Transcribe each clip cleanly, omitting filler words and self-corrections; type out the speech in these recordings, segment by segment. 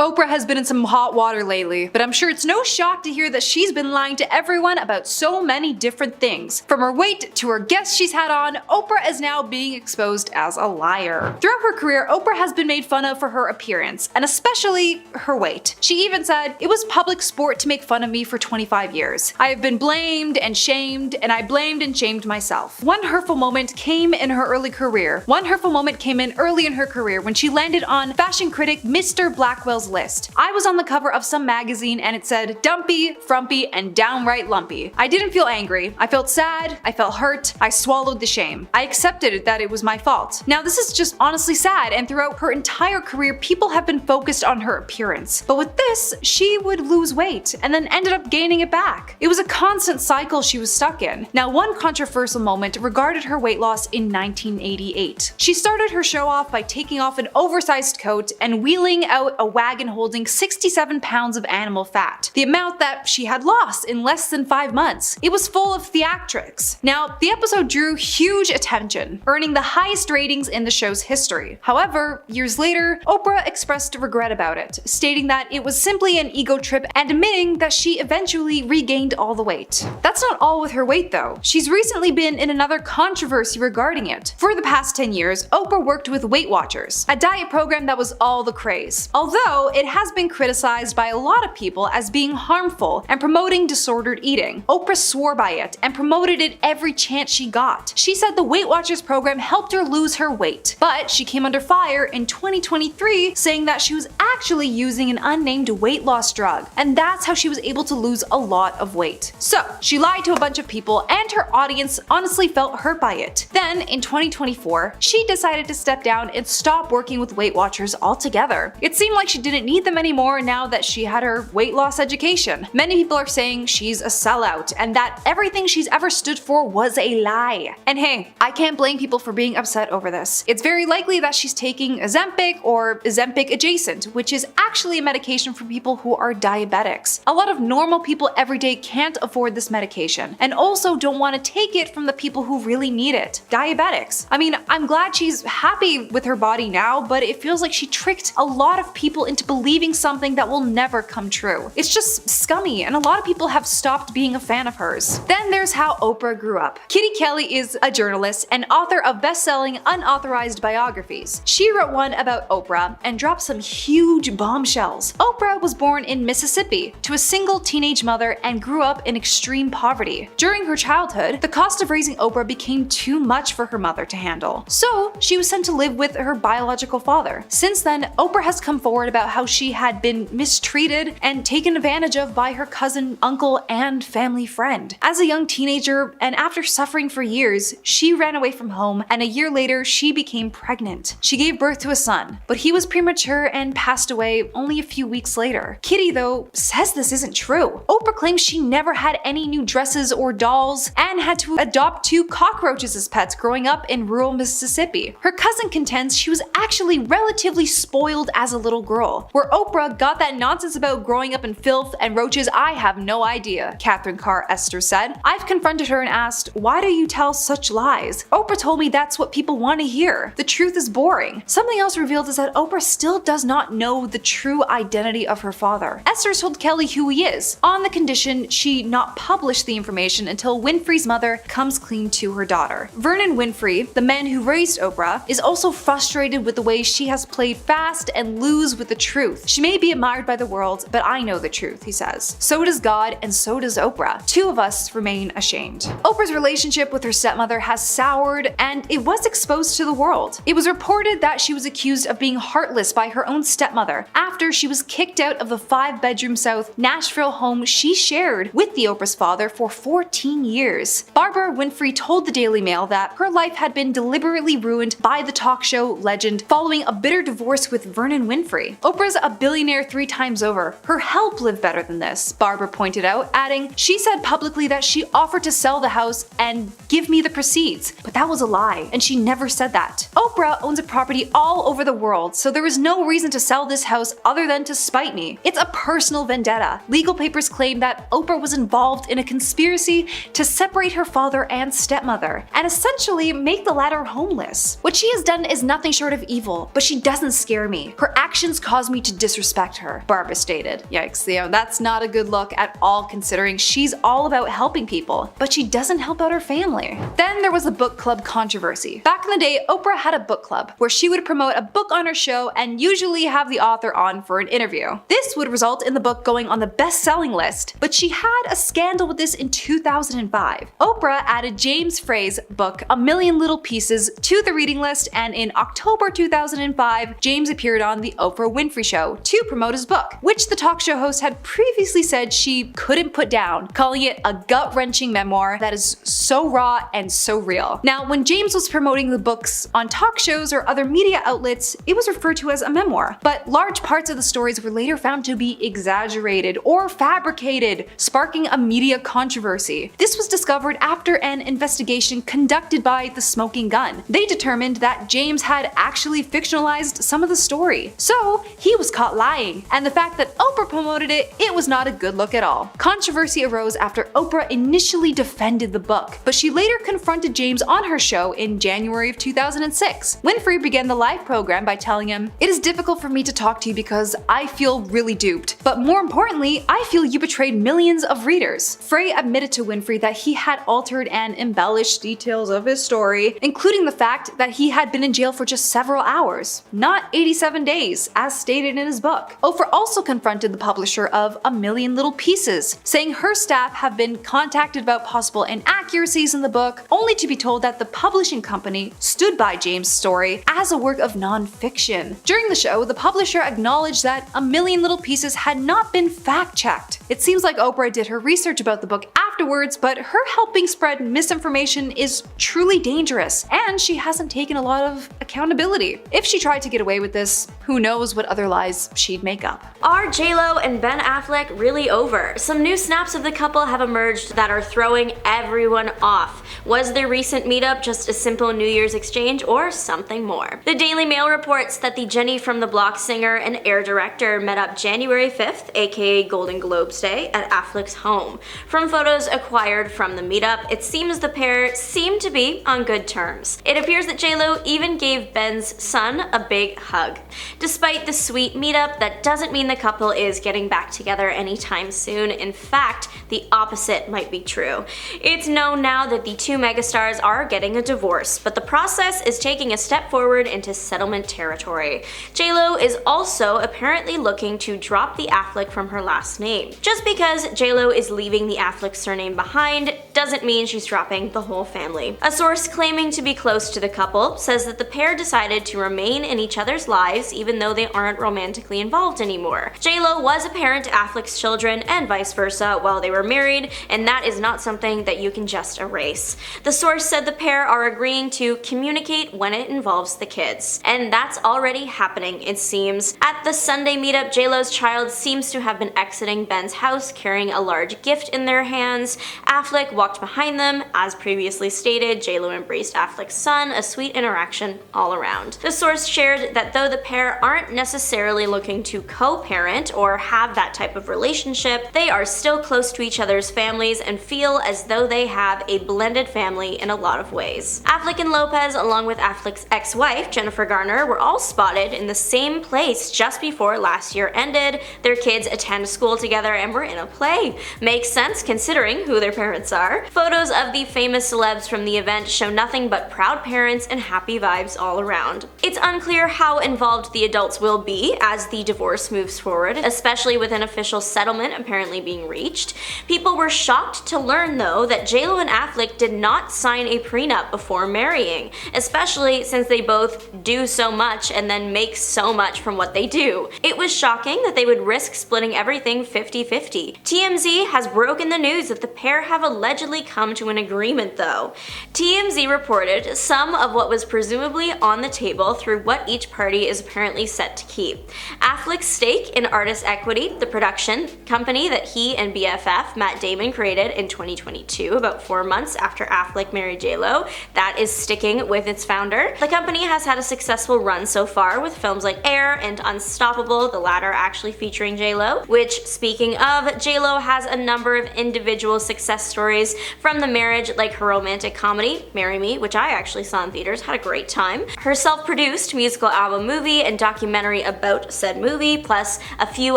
Oprah has been in some hot water lately, but I'm sure it's no shock to hear that she's been lying to everyone about so many different things. From her weight to her guests she's had on, Oprah is now being exposed as a liar. Throughout her career, Oprah has been made fun of for her appearance, and especially her weight. She even said, "It was public sport to make fun of me for 25 years. I have been blamed and shamed, and I blamed and shamed myself." One hurtful moment came in her early career. Early in her career when she landed on fashion critic Mr. Blackwell's list. I was on the cover of some magazine and it said, "Dumpy, frumpy, and downright lumpy." I didn't feel angry. I felt sad. I felt hurt. I swallowed the shame. I accepted that it was my fault. Now this is just honestly sad, and throughout her entire career people have been focused on her appearance. But with this, she would lose weight and then ended up gaining it back. It was a constant cycle she was stuck in. Now one controversial moment regarded her weight loss in 1988. She started her show off by taking off an oversized coat and wheeling out a wagon holding 67 pounds of animal fat, the amount that she had lost in less than 5 months. It was full of theatrics. Now, the episode drew huge attention, earning the highest ratings in the show's history. However, years later, Oprah expressed regret about it, stating that it was simply an ego trip and admitting that she eventually regained all the weight. That's not all with her weight though. She's recently been in another controversy regarding it. For the past 10 years, Oprah worked with Weight Watchers, a diet program that was all the craze. Although it has been criticized by a lot of people as being harmful and promoting disordered eating, Oprah swore by it and promoted it every chance she got. She said the Weight Watchers program helped her lose her weight, but she came under fire in 2023 saying that she was actually using an unnamed weight loss drug, and that's how she was able to lose a lot of weight. So she lied to a bunch of people and her audience honestly felt hurt by it. Then in 2024, she decided to step down and stop working with Weight Watchers altogether. It seemed like she didn't need them anymore now that she had her weight loss education. Many people are saying she's a sellout and that everything she's ever stood for was a lie. And hey, I can't blame people for being upset over this. It's very likely that she's taking Ozempic or Ozempic adjacent, which is actually a medication for people who are diabetics. A lot of normal people every day can't afford this medication and also don't want to take it from the people who really need it, diabetics. I mean, I'm glad she's happy with her body now, but it feels like she tricked a lot of people into believing something that will never come true. It's just scummy, and a lot of people have stopped being a fan of hers. Then there's how Oprah grew up. Kitty Kelley is a journalist and author of best-selling unauthorized biographies. She wrote one about Oprah and dropped some huge bombshells. Oprah was born in Mississippi to a single teenage mother and grew up in extreme poverty. During her childhood, the cost of raising Oprah became too much for her mother to handle, so she was sent to live with her biological father. Since then, Oprah has come forward about how she had been mistreated and taken advantage of by her cousin, uncle, and family friend. As a young teenager, and after suffering for years, she ran away from home, and a year later, she became pregnant. She gave birth to a son, but he was premature and passed away only a few weeks later. Kitty, though, says this isn't true. Oprah claims she never had any new dresses or dolls and had to adopt 2 cockroaches as pets growing up in rural Mississippi. Her cousin contends she was actually relatively spoiled as a little girl. Where Oprah got that nonsense about growing up in filth and roaches, I have no idea, Catherine Carr Esther said. I've confronted her and asked, "Why do you tell such lies?" Oprah told me that's what people want to hear. The truth is boring. Something else revealed is that Oprah still does not know the true identity of her father. Esther told Kelly who he is, on the condition she not publish the information until Winfrey's mother comes clean to her daughter. Vernon Winfrey, the man who raised Oprah, is also frustrated with the way she has played fast and loose with the truth. She may be admired by the world, but I know the truth, he says. So does God, and so does Oprah. 2 of us remain ashamed. Oprah's relationship with her stepmother has soured, and it was exposed to the world. It was reported that she was accused of being heartless by her own stepmother after she was kicked out of the 5-bedroom South Nashville home she shared with the Oprah's father for 14 years. Barbara Winfrey told the Daily Mail that her life had been deliberately ruined by the talk show legend following a bitter divorce with Vernon Winfrey. Oprah's a billionaire 3 times over. Her help lived better than this, Barbara pointed out, adding, "She said publicly that she offered to sell the house and give me the proceeds, but that was a lie, and she never said that. Oprah owns a property all over the world, so there was no reason to sell this house other than to spite me. It's a personal vendetta." Legal papers claim that Oprah was involved in a conspiracy to separate her father and stepmother, and essentially make the latter homeless. What she has done is nothing short of evil, but she doesn't scare me. Her actions cause me to disrespect her, Barbara stated. Yikes, that's not a good look at all considering she's all about helping people, but she doesn't help out her family. Then there was the book club controversy. Back in the day, Oprah had a book club where she would promote a book on her show and usually have the author on for an interview. This would result in the book going on the best-selling list, but she had a scandal with this in 2005. Oprah added James Frey's book A Million Little Pieces to the reading list, and in October 2005, James appeared on The Oprah Winfrey Show to promote his book, which the talk show host had previously said she couldn't put down, calling it a gut-wrenching memoir that is so raw and so real. Now, when James was promoting the books on talk shows or other media outlets, it was referred to as a memoir, but large parts of the stories were later found to be exaggerated or fabricated, sparking a media controversy. This was discovered after an investigation conducted by The Smoking Gun. They determined that James had actually fictionalized some of the story, so he was caught lying, and the fact that Oprah promoted it was not a good look at all. Controversy arose after Oprah initially defended the book, but she later confronted James on her show in January of 2006. Winfrey began the live program by telling him, "It is difficult for me to talk to you because I feel really duped, but more importantly, I feel you betrayed millions of readers." Frey admitted to Winfrey that he had altered and embellished details of his story, including the fact that he had been in jail for just several hours, not 87 days, as stated in his book. Oprah also confronted the publisher of A Million Little Pieces, saying her staff have been contacted about possible inaccuracies in the book, only to be told that the publishing company stood by James' story as a work of non-fiction. During the show, the publisher acknowledged that A Million Little Pieces had not been fact-checked. It seems like Oprah did her research about the book afterwards, but her helping spread misinformation is truly dangerous, and she hasn't taken a lot of accountability. If she tried to get away with this, who knows what other lies she'd make up. Are J.Lo and Ben Affleck really over? Some new snaps of the couple have emerged that are throwing everyone off. Was their recent meetup just a simple New Year's exchange or something more? The Daily Mail reports that the Jenny from the Block singer and Air director met up January 5th, aka Golden Globes Day, at Affleck's home. From photos acquired from the meetup, it seems the pair seemed to be on good terms. It appears that J.Lo even gave Ben's son a big hug. Despite the sweet meetup, that doesn't mean the couple is getting back together anytime soon. In fact, the opposite might be true. It's known now that the two megastars are getting a divorce, but the process is taking a step forward into settlement territory. J.Lo is also apparently looking to drop the Affleck from her last name. Just because J.Lo is leaving the Affleck surname behind doesn't mean she's dropping the whole family. A source claiming to be close to the couple says that the pair decided to remain in each other's lives even though they aren't romantically involved anymore. J.Lo was a parent to Affleck's children and vice versa while they were married, and that is not something that you can just erase. The source said the pair are agreeing to communicate when it involves the kids, and that's already happening, it seems. At the Sunday meetup, J.Lo's child seems to have been exiting Ben's house carrying a large gift in their hands. Affleck walked behind them. As previously stated, J.Lo embraced Affleck's son, a sweet interaction all around. The source shared that though the pair aren't necessarily looking to co-parent or have that type of relationship, they are still close to each other's families and feel as though they have a blended family in a lot of ways. Affleck and Lopez, along with Affleck's ex-wife, Jennifer Garner, were all spotted in the same place just before last year ended. Their kids attend school together and were in a play. Makes sense considering who their parents are. Photos of the famous celebs from the event show nothing but proud parents and happy vibes all around. It's unclear how involved the adults will be as the divorce moves forward, especially with an official settlement apparently being reached. People were shocked to learn though that J.Lo and Affleck did not sign a prenup before marrying, especially since they both do so much and then make so much from what they do. It was shocking that they would risk splitting everything 50-50. TMZ has broken the news that the pair have allegedly come to an agreement though. TMZ reported some of what was presumably on the table through what each party is apparently set to keep. Affleck's stake in Artist Equity, the production company that he and BFF Matt Damon created in 2022, about 4 months after Affleck married J.Lo, that is sticking with its founder. The company has had a successful run so far with films like Air and Unstoppable, the latter actually featuring J.Lo, which, speaking of, J.Lo has a number of individual success stories stories from the marriage, like her romantic comedy, Marry Me, which I actually saw in theaters, had a great time, her self-produced musical album movie and documentary about said movie, plus a few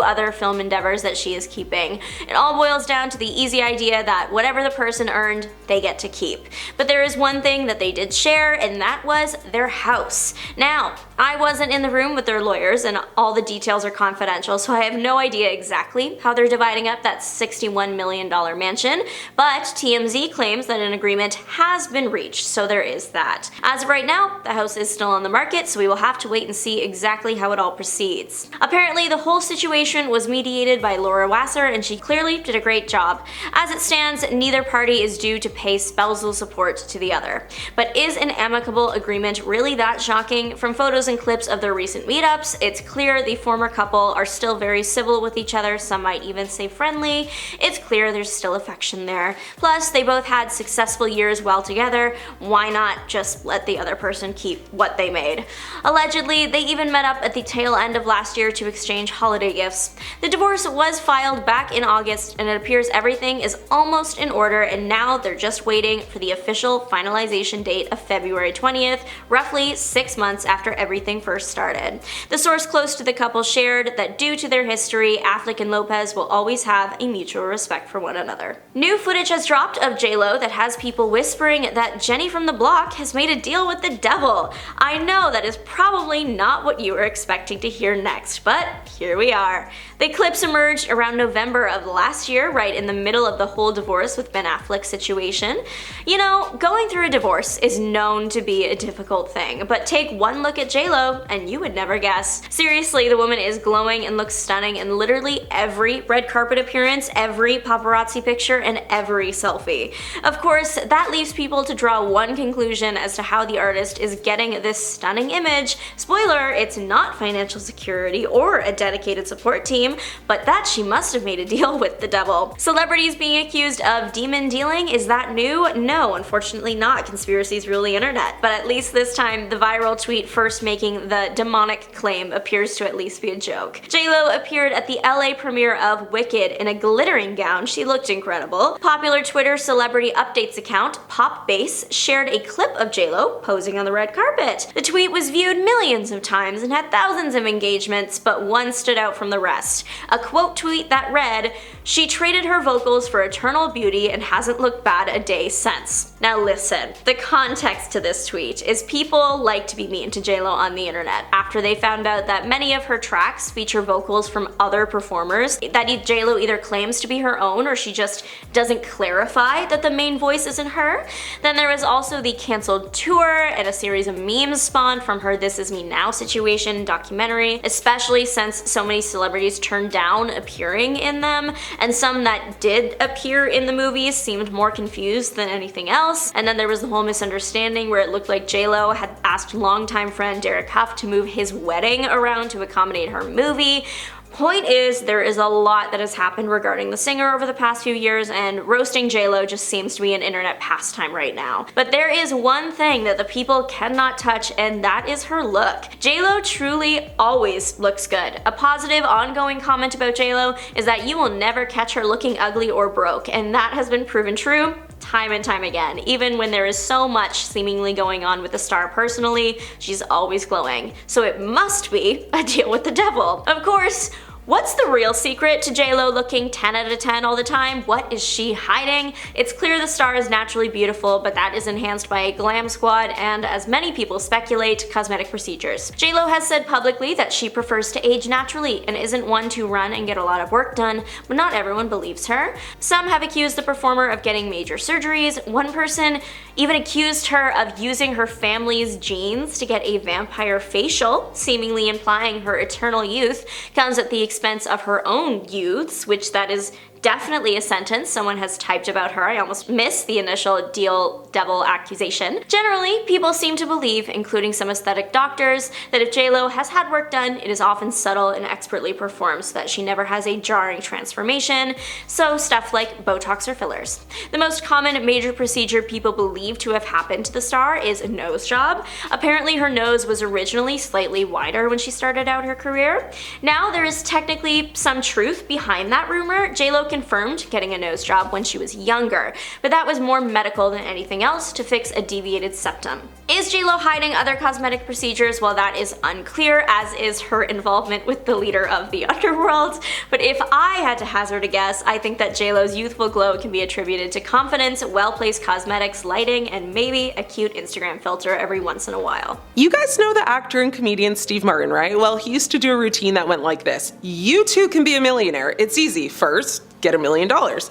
other film endeavors that she is keeping. It all boils down to the easy idea that whatever the person earned, they get to keep. But there is one thing that they did share, and that was their house. Now, I wasn't in the room with their lawyers, and all the details are confidential, so I have no idea exactly how they're dividing up that $61 million mansion, but TMZ claims that an agreement has been reached, so there is that. As of right now, the house is still on the market, so we will have to wait and see exactly how it all proceeds. Apparently, the whole situation was mediated by Laura Wasser, and she clearly did a great job. As it stands, neither party is due to pay spousal support to the other. But is an amicable agreement really that shocking? From photos and clips of their recent meetups, it's clear the former couple are still very civil with each other, some might even say friendly. It's clear there's still affection there. Plus, they both had successful years well together. Why not just let the other person keep what they made? Allegedly, they even met up at the tail end of last year to exchange holiday gifts. The divorce was filed back in August, and it appears everything is almost in order, and now they're just waiting for the official finalization date of February 20th, roughly 6 months after everything first started. The source close to the couple shared that due to their history, Affleck and Lopez will always have a mutual respect for one another. New footage has dropped of J-Lo that has people whispering that Jenny from the block has made a deal with the devil. I know that is probably not what you were expecting to hear next, but here we are. The clips emerged around November of last year, right in the middle of the whole divorce with Ben Affleck's situation. You know, going through a divorce is known to be a difficult thing, but take one look at J-Lo and you would never guess. Seriously, the woman is glowing and looks stunning in literally every red carpet appearance, every paparazzi picture, and every selfie. Of course, that leaves people to draw one conclusion as to how the artist is getting this stunning image. Spoiler, it's not financial security or a dedicated support team, but that she must have made a deal with the devil. Celebrities being accused of demon dealing, is that new? No, unfortunately not. Conspiracies rule the internet. But at least this time, the viral tweet first making the demonic claim appears to at least be a joke. J-Lo appeared at the LA premiere of Wicked in a glittering gown. She looked incredible. Popular Twitter celebrity updates account, Pop Base, shared a clip of J-Lo posing on the red carpet. The tweet was viewed millions of times and had thousands of engagements, but one stood out from the rest. A quote tweet that read, "She traded her vocals for eternal beauty and hasn't looked bad a day since." Now listen, the context to this tweet is people like to be mean to J-Lo on the internet after they found out that many of her tracks feature vocals from other performers that J-Lo either claims to be her own or she just doesn't clarify that the main voice isn't her. Then there was also the canceled tour and a series of memes spawned from her This Is Me Now situation documentary, especially since so many celebrities turned down appearing in them, and some that did appear in the movies seemed more confused than anything else. And then there was the whole misunderstanding where it looked like J-Lo had asked longtime friend Derek Huff to move his wedding around to accommodate her movie. Point is, there is a lot that has happened regarding the singer over the past few years, and roasting J-Lo just seems to be an internet pastime right now. But there is one thing that the people cannot touch, and that is her look. J-Lo truly always looks good. A positive, ongoing comment about J-Lo is that you will never catch her looking ugly or broke, and that has been proven true time and time again. Even when there is so much seemingly going on with the star personally, she's always glowing. So it must be a deal with the devil. Of course, what's the real secret to J-Lo looking 10 out of 10 all the time? What is she hiding? It's clear the star is naturally beautiful, but that is enhanced by a glam squad and, as many people speculate, cosmetic procedures. J-Lo has said publicly that she prefers to age naturally and isn't one to run and get a lot of work done, but not everyone believes her. Some have accused the performer of getting major surgeries. One person even accused her of using her family's genes to get a vampire facial, seemingly implying her eternal youth comes at the expense of her own youths, which that is definitely a sentence someone has typed about her. I almost missed the initial devil accusation. Generally, people seem to believe, including some aesthetic doctors, that if J-Lo has had work done, it is often subtle and expertly performed so that she never has a jarring transformation, so stuff like Botox or fillers. The most common major procedure people believe to have happened to the star is a nose job. Apparently her nose was originally slightly wider when she started out her career. Now there is technically some truth behind that rumor. J-Lo confirmed getting a nose job when she was younger, but that was more medical than anything else to fix a deviated septum. Is JLo hiding other cosmetic procedures? Well, that is unclear, as is her involvement with the leader of the underworld. But if I had to hazard a guess, I think that JLo's youthful glow can be attributed to confidence, well-placed cosmetics, lighting, and maybe a cute Instagram filter every once in a while. You guys know the actor and comedian Steve Martin, right? Well, he used to do a routine that went like this. You too can be a millionaire. It's easy. First, get $1 million.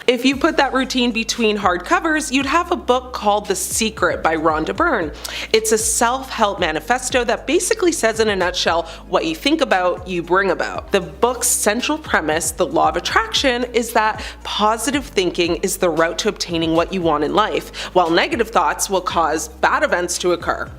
If you put that routine between hardcovers, you'd have a book called The Secret by Rhonda Byrne. It's a self-help manifesto that basically says in a nutshell, what you think about, you bring about. The book's central premise, the law of attraction, is that positive thinking is the route to obtaining what you want in life, while negative thoughts will cause bad events to occur.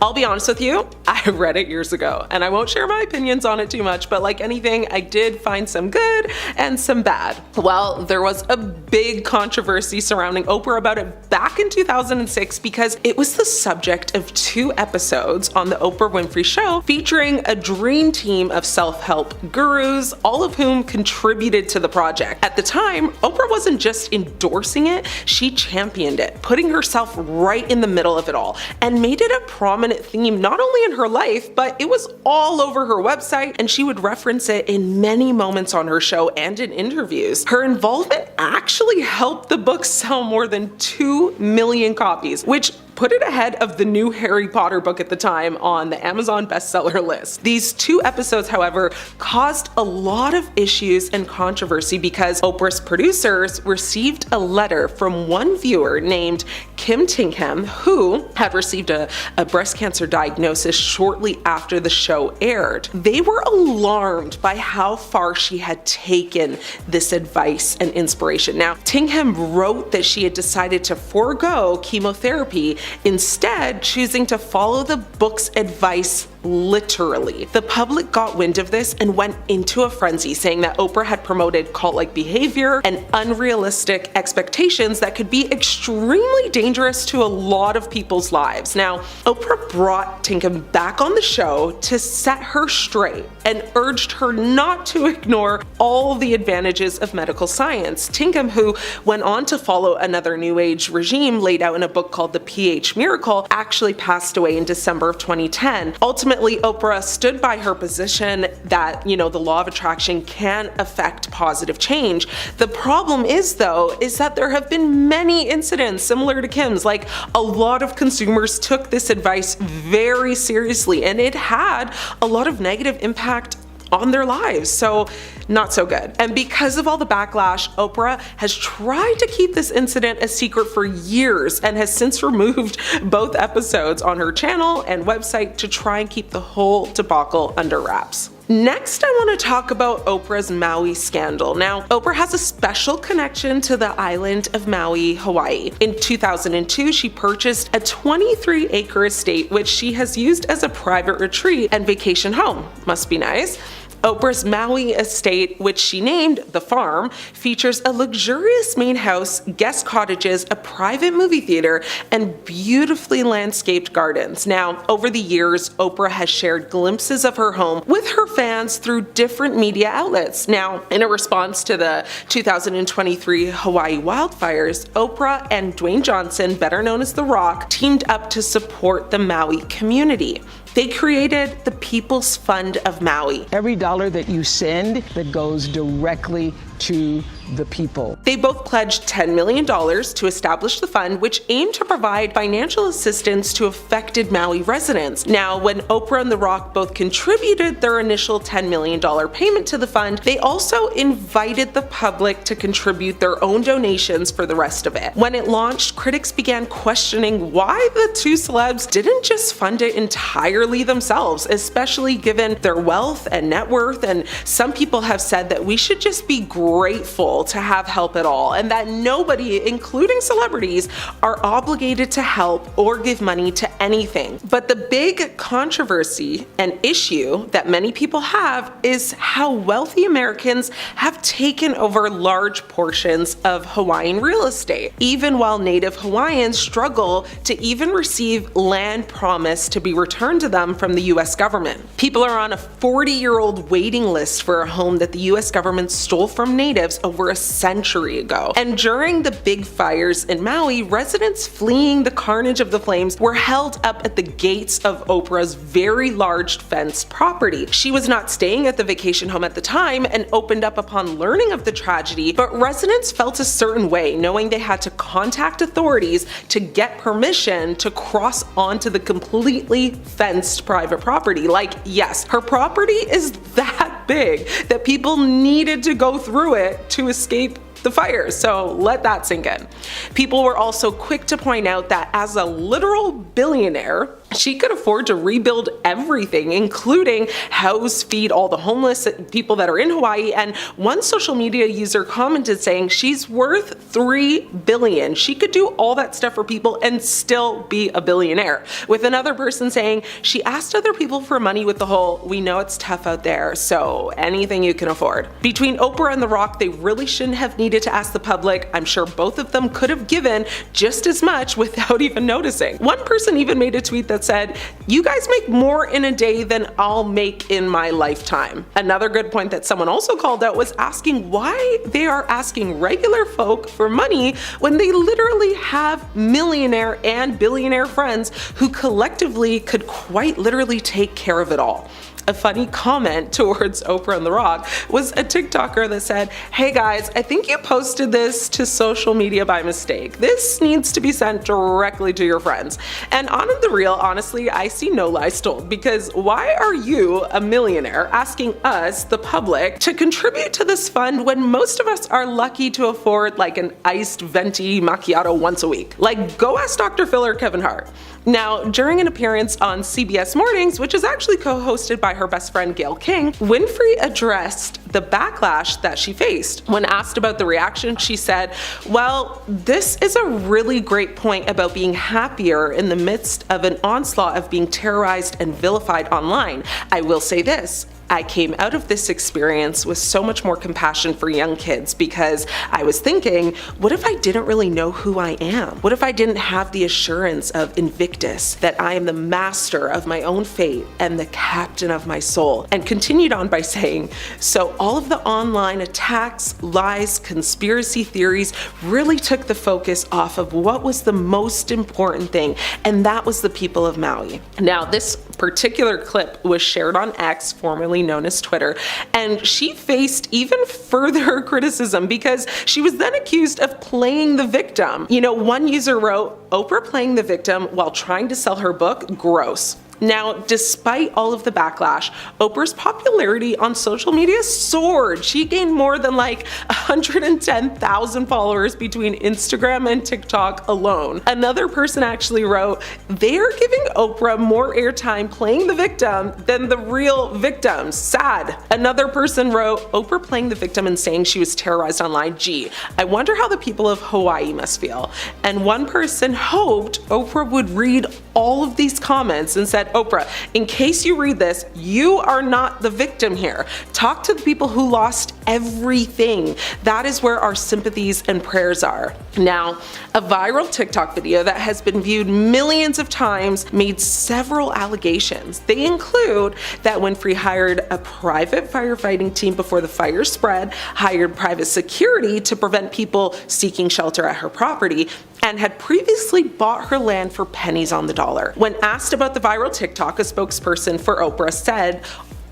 I'll be honest with you, I read it years ago, and I won't share my opinions on it too much, but like anything, I did find some good and some bad. Well, there was a big controversy surrounding Oprah about it back in 2006 because it was the subject of 2 episodes on the Oprah Winfrey Show featuring a dream team of self-help gurus, all of whom contributed to the project. At the time, Oprah wasn't just endorsing it, she championed it, putting herself right in the middle of it all, and made it a prominent theme not only in her life, but it was all over her website, and she would reference it in many moments on her show and in interviews. Her involvement actually helped the book sell more than 2 million copies, which put it ahead of the new Harry Potter book at the time on the Amazon bestseller list. These 2 episodes, however, caused a lot of issues and controversy because Oprah's producers received a letter from one viewer named Kim Tingham, who had received a breast cancer diagnosis shortly after the show aired. They were alarmed by how far she had taken this advice and inspiration. Now, Tingham wrote that she had decided to forego chemotherapy, instead choosing to follow the book's advice literally. The public got wind of this and went into a frenzy, saying that Oprah had promoted cult-like behavior and unrealistic expectations that could be extremely dangerous to a lot of people's lives. Now, Oprah brought Tinkham back on the show to set her straight and urged her not to ignore all the advantages of medical science. Tinkham, who went on to follow another New Age regime laid out in a book called The pH Miracle, actually passed away in December of 2010. Ultimately, Oprah stood by her position that, the law of attraction can affect positive change. The problem is, though, is that there have been many incidents similar to Kim's. Like, a lot of consumers took this advice very seriously, and it had a lot of negative impact on their lives, so not so good. And because of all the backlash, Oprah has tried to keep this incident a secret for years and has since removed both episodes on her channel and website to try and keep the whole debacle under wraps. Next, I want to talk about Oprah's Maui scandal. Now, Oprah has a special connection to the island of Maui, Hawaii. In 2002, she purchased a 23-acre estate, which she has used as a private retreat and vacation home. Must be nice. Oprah's Maui estate, which she named The Farm, features a luxurious main house, guest cottages, a private movie theater, and beautifully landscaped gardens. Now, over the years, Oprah has shared glimpses of her home with her fans through different media outlets. Now, in a response to the 2023 Hawaii wildfires, Oprah and Dwayne Johnson, better known as The Rock, teamed up to support the Maui community. They created the People's Fund of Maui. Every dollar that you send that goes directly to the people. They both pledged $10 million to establish the fund, which aimed to provide financial assistance to affected Maui residents. Now, when Oprah and The Rock both contributed their initial $10 million payment to the fund, they also invited the public to contribute their own donations for the rest of it. When it launched, critics began questioning why the 2 celebs didn't just fund it entirely themselves, especially given their wealth and net worth, and some people have said that we should just be grateful to have help at all, and that nobody, including celebrities, are obligated to help or give money to anything. But the big controversy and issue that many people have is how wealthy Americans have taken over large portions of Hawaiian real estate, even while native Hawaiians struggle to even receive land promised to be returned to to them from the US government. People are on a 40-year-old waiting list for a home that the US government stole from natives over a century ago. And during the big fires in Maui, residents fleeing the carnage of the flames were held up at the gates of Oprah's very large fenced property. She was not staying at the vacation home at the time and opened up upon learning of the tragedy, but residents felt a certain way knowing they had to contact authorities to get permission to cross onto the completely fenced private property. Like, yes, her property is that big that people needed to go through it to escape the fires, so let that sink in. People were also quick to point out that as a literal billionaire, she could afford to rebuild everything, including house, feed all the homeless people that are in Hawaii, and one social media user commented saying she's worth $3 billion. She could do all that stuff for people and still be a billionaire. With another person saying she asked other people for money with the whole, we know it's tough out there, so anything you can afford. Between Oprah and The Rock, they really shouldn't have needed to ask the public. I'm sure both of them could have given just as much without even noticing. One person even made a tweet that said, you guys make more in a day than I'll make in my lifetime. Another good point that someone also called out was asking why they are asking regular folk for money when they literally have millionaire and billionaire friends who collectively could quite literally take care of it all. A funny comment towards Oprah and The Rock was a TikToker that said, hey guys, I think you posted this to social media by mistake. This needs to be sent directly to your friends. And on the real, honestly, I see no lies told, because why are you, a millionaire, asking us, the public, to contribute to this fund when most of us are lucky to afford like an iced venti macchiato once a week? Like, go ask Dr. Phil or Kevin Hart. Now, during an appearance on CBS Mornings, which is actually co-hosted by her best friend Gayle King, Winfrey addressed the backlash that she faced. When asked about the reaction, she said, well, this is a really great point about being happier in the midst of an onslaught of being terrorized and vilified online. I will say this. I came out of this experience with so much more compassion for young kids, because I was thinking, what if I didn't really know who I am? What if I didn't have the assurance of Invictus, that I am the master of my own fate and the captain of my soul? And continued on by saying, so all of the online attacks, lies, conspiracy theories really took the focus off of what was the most important thing, and that was the people of Maui. Now, this particular clip was shared on X, formerly known as Twitter, and she faced even further criticism because she was then accused of playing the victim. You know, one user wrote, Oprah playing the victim while trying to sell her book? Gross. Now, despite all of the backlash, Oprah's popularity on social media soared. She gained more than like 110,000 followers between Instagram and TikTok alone. Another person actually wrote, they are giving Oprah more airtime playing the victim than the real victims. Sad. Another person wrote, Oprah playing the victim and saying she was terrorized online. Gee, I wonder how the people of Hawaii must feel. And one person hoped Oprah would read all of these comments and said, Oprah, in case you read this, you are not the victim here. Talk to the people who lost everything. That is where our sympathies and prayers are. Now, a viral TikTok video that has been viewed millions of times made several allegations. They include that Winfrey hired a private firefighting team before the fire spread, hired private security to prevent people seeking shelter at her property, and had previously bought her land for pennies on the dollar. When asked about the viral TikTok, a spokesperson for Oprah said,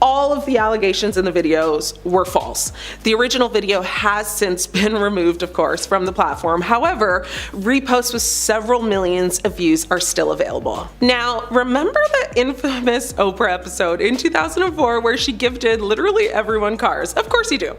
all of the allegations in the videos were false. The original video has since been removed, of course, from the platform. However, reposts with several millions of views are still available. Now, remember the infamous Oprah episode in 2004 where she gifted literally everyone cars? Of course you do.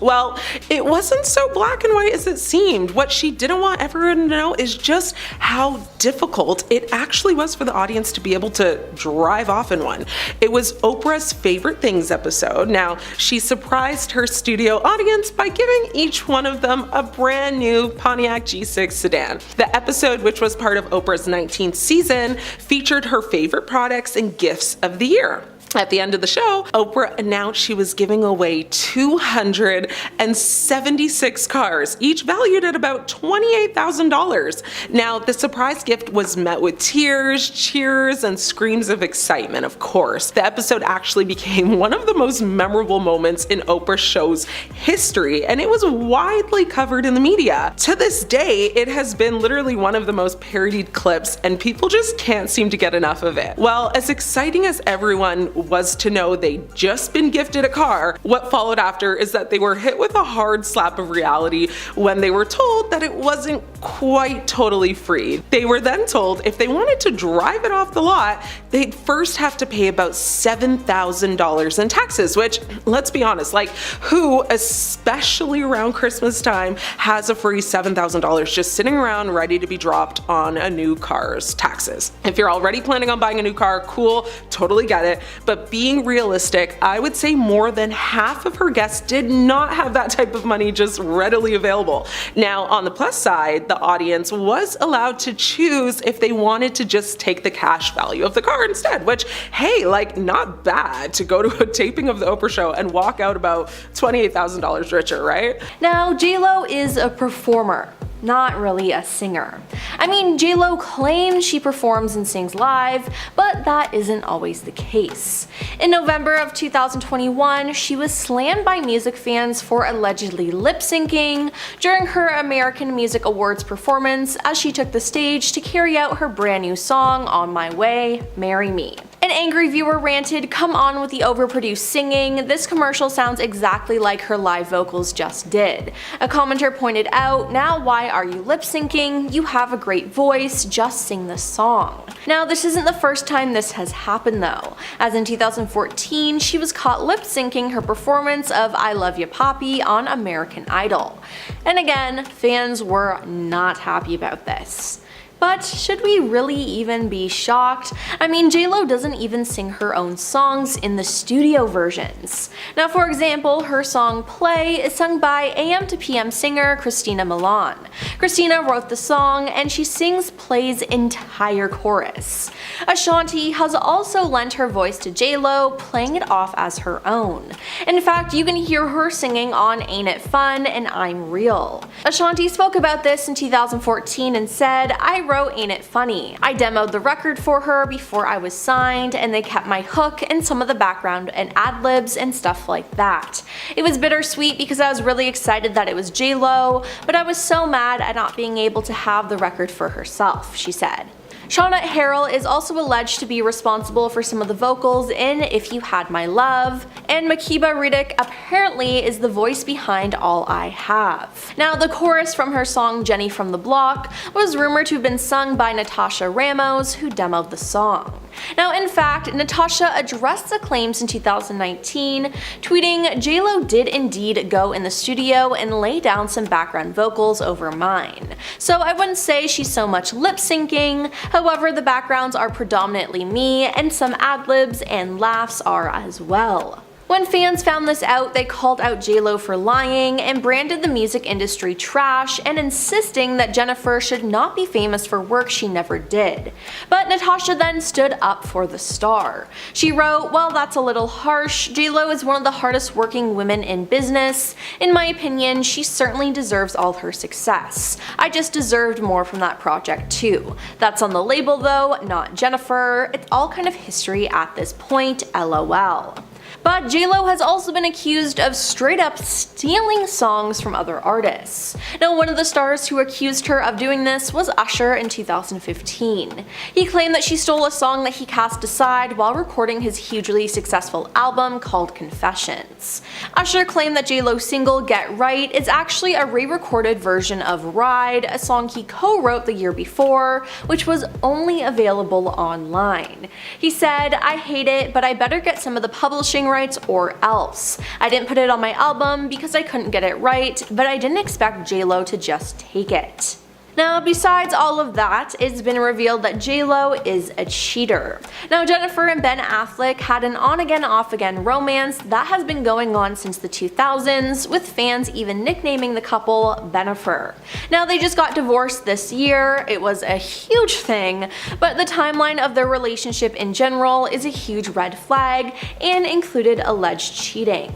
Well, it wasn't so black and white as it seemed. What she didn't want everyone to know is just how difficult it actually was for the audience to be able to drive off in one. It was Oprah's Favorite Things episode. Now, she surprised her studio audience by giving each one of them a brand new Pontiac G6 sedan. The episode, which was part of Oprah's 19th season, featured her favorite products and gifts of the year. At the end of the show, Oprah announced she was giving away 276 cars, each valued at about $28,000. Now, the surprise gift was met with tears, cheers, and screams of excitement, of course. The episode actually became one of the most memorable moments in Oprah's show's history, and it was widely covered in the media. To this day, it has been literally one of the most parodied clips, and people just can't seem to get enough of it. Well, as exciting as everyone was to know they'd just been gifted a car, what followed after is that they were hit with a hard slap of reality when they were told that it wasn't quite totally free. They were then told if they wanted to drive it off the lot, they'd first have to pay about $7,000 in taxes, which, let's be honest, like, who, especially around Christmas time, has a free $7,000 just sitting around ready to be dropped on a new car's taxes? If you're already planning on buying a new car, cool, totally get it, but being realistic, I would say more than half of her guests did not have that type of money just readily available. Now, on the plus side, the audience was allowed to choose if they wanted to just take the cash value of the car instead, which, hey, like, not bad to go to a taping of the Oprah show and walk out about $28,000 richer, right? Now, J-Lo is a performer, not really a singer. I mean, J-Lo claims she performs and sings live, but that isn't always the case. In November of 2021, she was slammed by music fans for allegedly lip-syncing during her American Music Awards performance as she took the stage to carry out her brand new song, On My Way, Marry Me. An angry viewer ranted, "Come on with the overproduced singing, this commercial sounds exactly like her live vocals just did." A commenter pointed out, "Now why are you lip syncing? You have a great voice, just sing the song." Now, this isn't the first time this has happened though, as in 2014 she was caught lip syncing her performance of I Love Ya Poppy on American Idol. And again, fans were not happy about this. But should we really even be shocked? I mean, J-Lo doesn't even sing her own songs in the studio versions. Now, for example, her song Play is sung by AM to PM singer Christina Milian. Christina wrote the song and she sings Play's entire chorus. Ashanti has also lent her voice to J-Lo, playing it off as her own. In fact, you can hear her singing on Ain't It Fun and I'm Real. Ashanti spoke about this in 2014 and said, "I wrote Ain't It Funny. I demoed the record for her before I was signed and they kept my hook and some of the background and ad-libs and stuff like that. It was bittersweet because I was really excited that it was J-Lo, but I was so mad at not being able to have the record for herself," she said. Shauna Harrell is also alleged to be responsible for some of the vocals in If You Had My Love, and Makeba Riddick apparently is the voice behind All I Have. Now, the chorus from her song Jenny from the Block was rumored to have been sung by Natasha Ramos, who demoed the song. Now, in fact, Natasha addressed the claims in 2019, tweeting, "J-Lo did indeed go in the studio and lay down some background vocals over mine. So I wouldn't say she's so much lip syncing, however the backgrounds are predominantly me and some ad-libs and laughs are as well." When fans found this out, they called out J-Lo for lying and branded the music industry trash and insisting that Jennifer should not be famous for work she never did. But Natasha then stood up for the star. She wrote, "Well, that's a little harsh. J-Lo is one of the hardest working women in business. In my opinion, she certainly deserves all her success. I just deserved more from that project too. That's on the label though, not Jennifer. It's all kind of history at this point, LOL." But J-Lo has also been accused of straight up stealing songs from other artists. Now, one of the stars who accused her of doing this was Usher in 2015. He claimed that she stole a song that he cast aside while recording his hugely successful album called Confessions. Usher claimed that J-Lo's single Get Right is actually a re-recorded version of Ride, a song he co-wrote the year before, which was only available online. He said, "I hate it, but I better get some of the publishing rights or else. I didn't put it on my album because I couldn't get it right, but I didn't expect J-Lo to just take it." Now, besides all of that, it's been revealed that J-Lo is a cheater. Now, Jennifer and Ben Affleck had an on-again, off-again romance that has been going on since the 2000s, with fans even nicknaming the couple Benifer. Now, they just got divorced this year. It was a huge thing, but the timeline of their relationship in general is a huge red flag and included alleged cheating.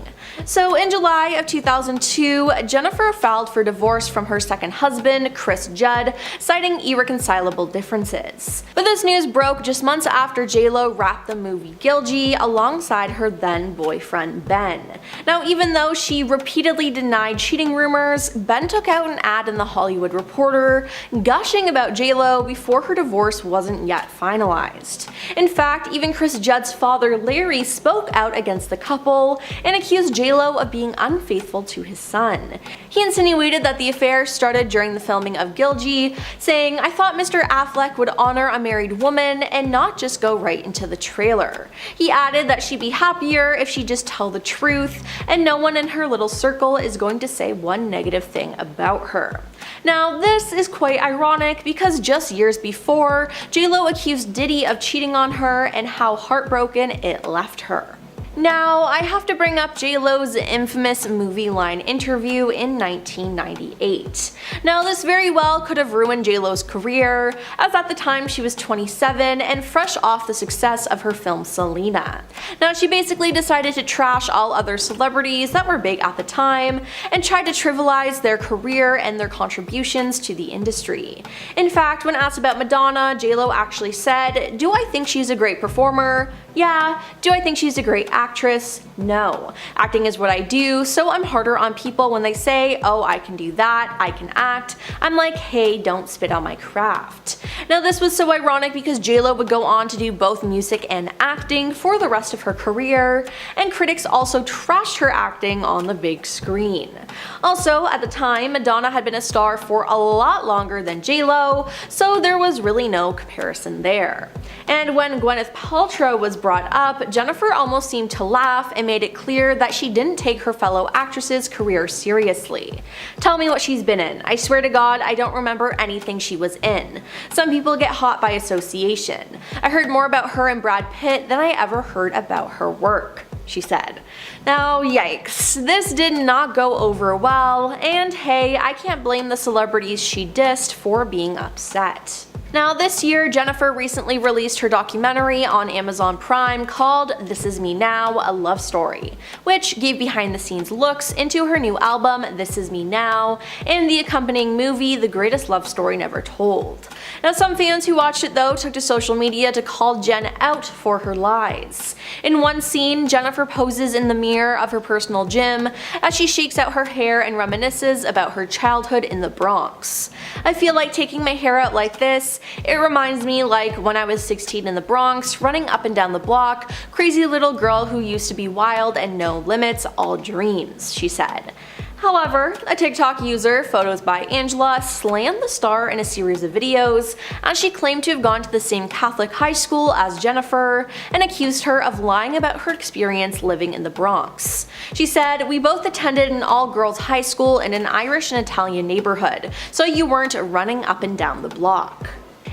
So in July of 2002, Jennifer filed for divorce from her second husband, Chris Judd, citing irreconcilable differences. But this news broke just months after J-Lo wrapped the movie Gilgy alongside her then boyfriend Ben. Now, even though she repeatedly denied cheating rumors, Ben took out an ad in The Hollywood Reporter gushing about J-Lo before her divorce wasn't yet finalized. In fact, even Chris Judd's father Larry spoke out against the couple and accused J-Lo of being unfaithful to his son. He insinuated that the affair started during the filming of Gilgy, saying, "I thought Mr. Affleck would honor a married woman and not just go right into the trailer." He added that she'd be happier if she just tell the truth, and no one in her little circle is going to say one negative thing about her. Now, this is quite ironic because just years before, J-Lo accused Diddy of cheating on her and how heartbroken it left her. Now, I have to bring up J-Lo's infamous movie line interview in 1998. Now, this very well could have ruined J-Lo's career, as at the time she was 27 and fresh off the success of her film Selena. Now, she basically decided to trash all other celebrities that were big at the time and tried to trivialize their career and their contributions to the industry. In fact, when asked about Madonna, J-Lo actually said, "Do I think she's a great performer? Yeah. Do I think she's a great actress? No. Acting is what I do, so I'm harder on people when they say, oh, I can do that, I can act. I'm like, hey, don't spit on my craft." Now, this was so ironic because J-Lo would go on to do both music and acting for the rest of her career, and critics also trashed her acting on the big screen. Also, at the time, Madonna had been a star for a lot longer than J-Lo, so there was really no comparison there. And when Gwyneth Paltrow was brought up, Jennifer almost seemed to laugh and made it clear that she didn't take her fellow actress's career seriously. Tell me what she's been in. I swear to God, I don't remember anything she was in. Some people get hot by association. I heard more about her and Brad Pitt than I ever heard about her work, she said. Now, yikes, this did not go over well, and hey, I can't blame the celebrities she dissed for being upset. Now, this year, Jennifer recently released her documentary on Amazon Prime called This Is Me Now, A Love Story, which gave behind-the-scenes looks into her new album, This Is Me Now, and the accompanying movie, The Greatest Love Story Never Told. Now, some fans who watched it, though, took to social media to call Jen out for her lies. In one scene, Jennifer poses in the mirror of her personal gym as she shakes out her hair and reminisces about her childhood in the Bronx. "I feel like taking my hair out like this. It reminds me like when I was 16 in the Bronx, running up and down the block, crazy little girl who used to be wild and no limits, all dreams," she said. However, a TikTok user, Photos by Angela, slammed the star in a series of videos as she claimed to have gone to the same Catholic high school as Jennifer and accused her of lying about her experience living in the Bronx. She said, "We both attended an all-girls high school in an Irish and Italian neighborhood, so you weren't running up and down the block."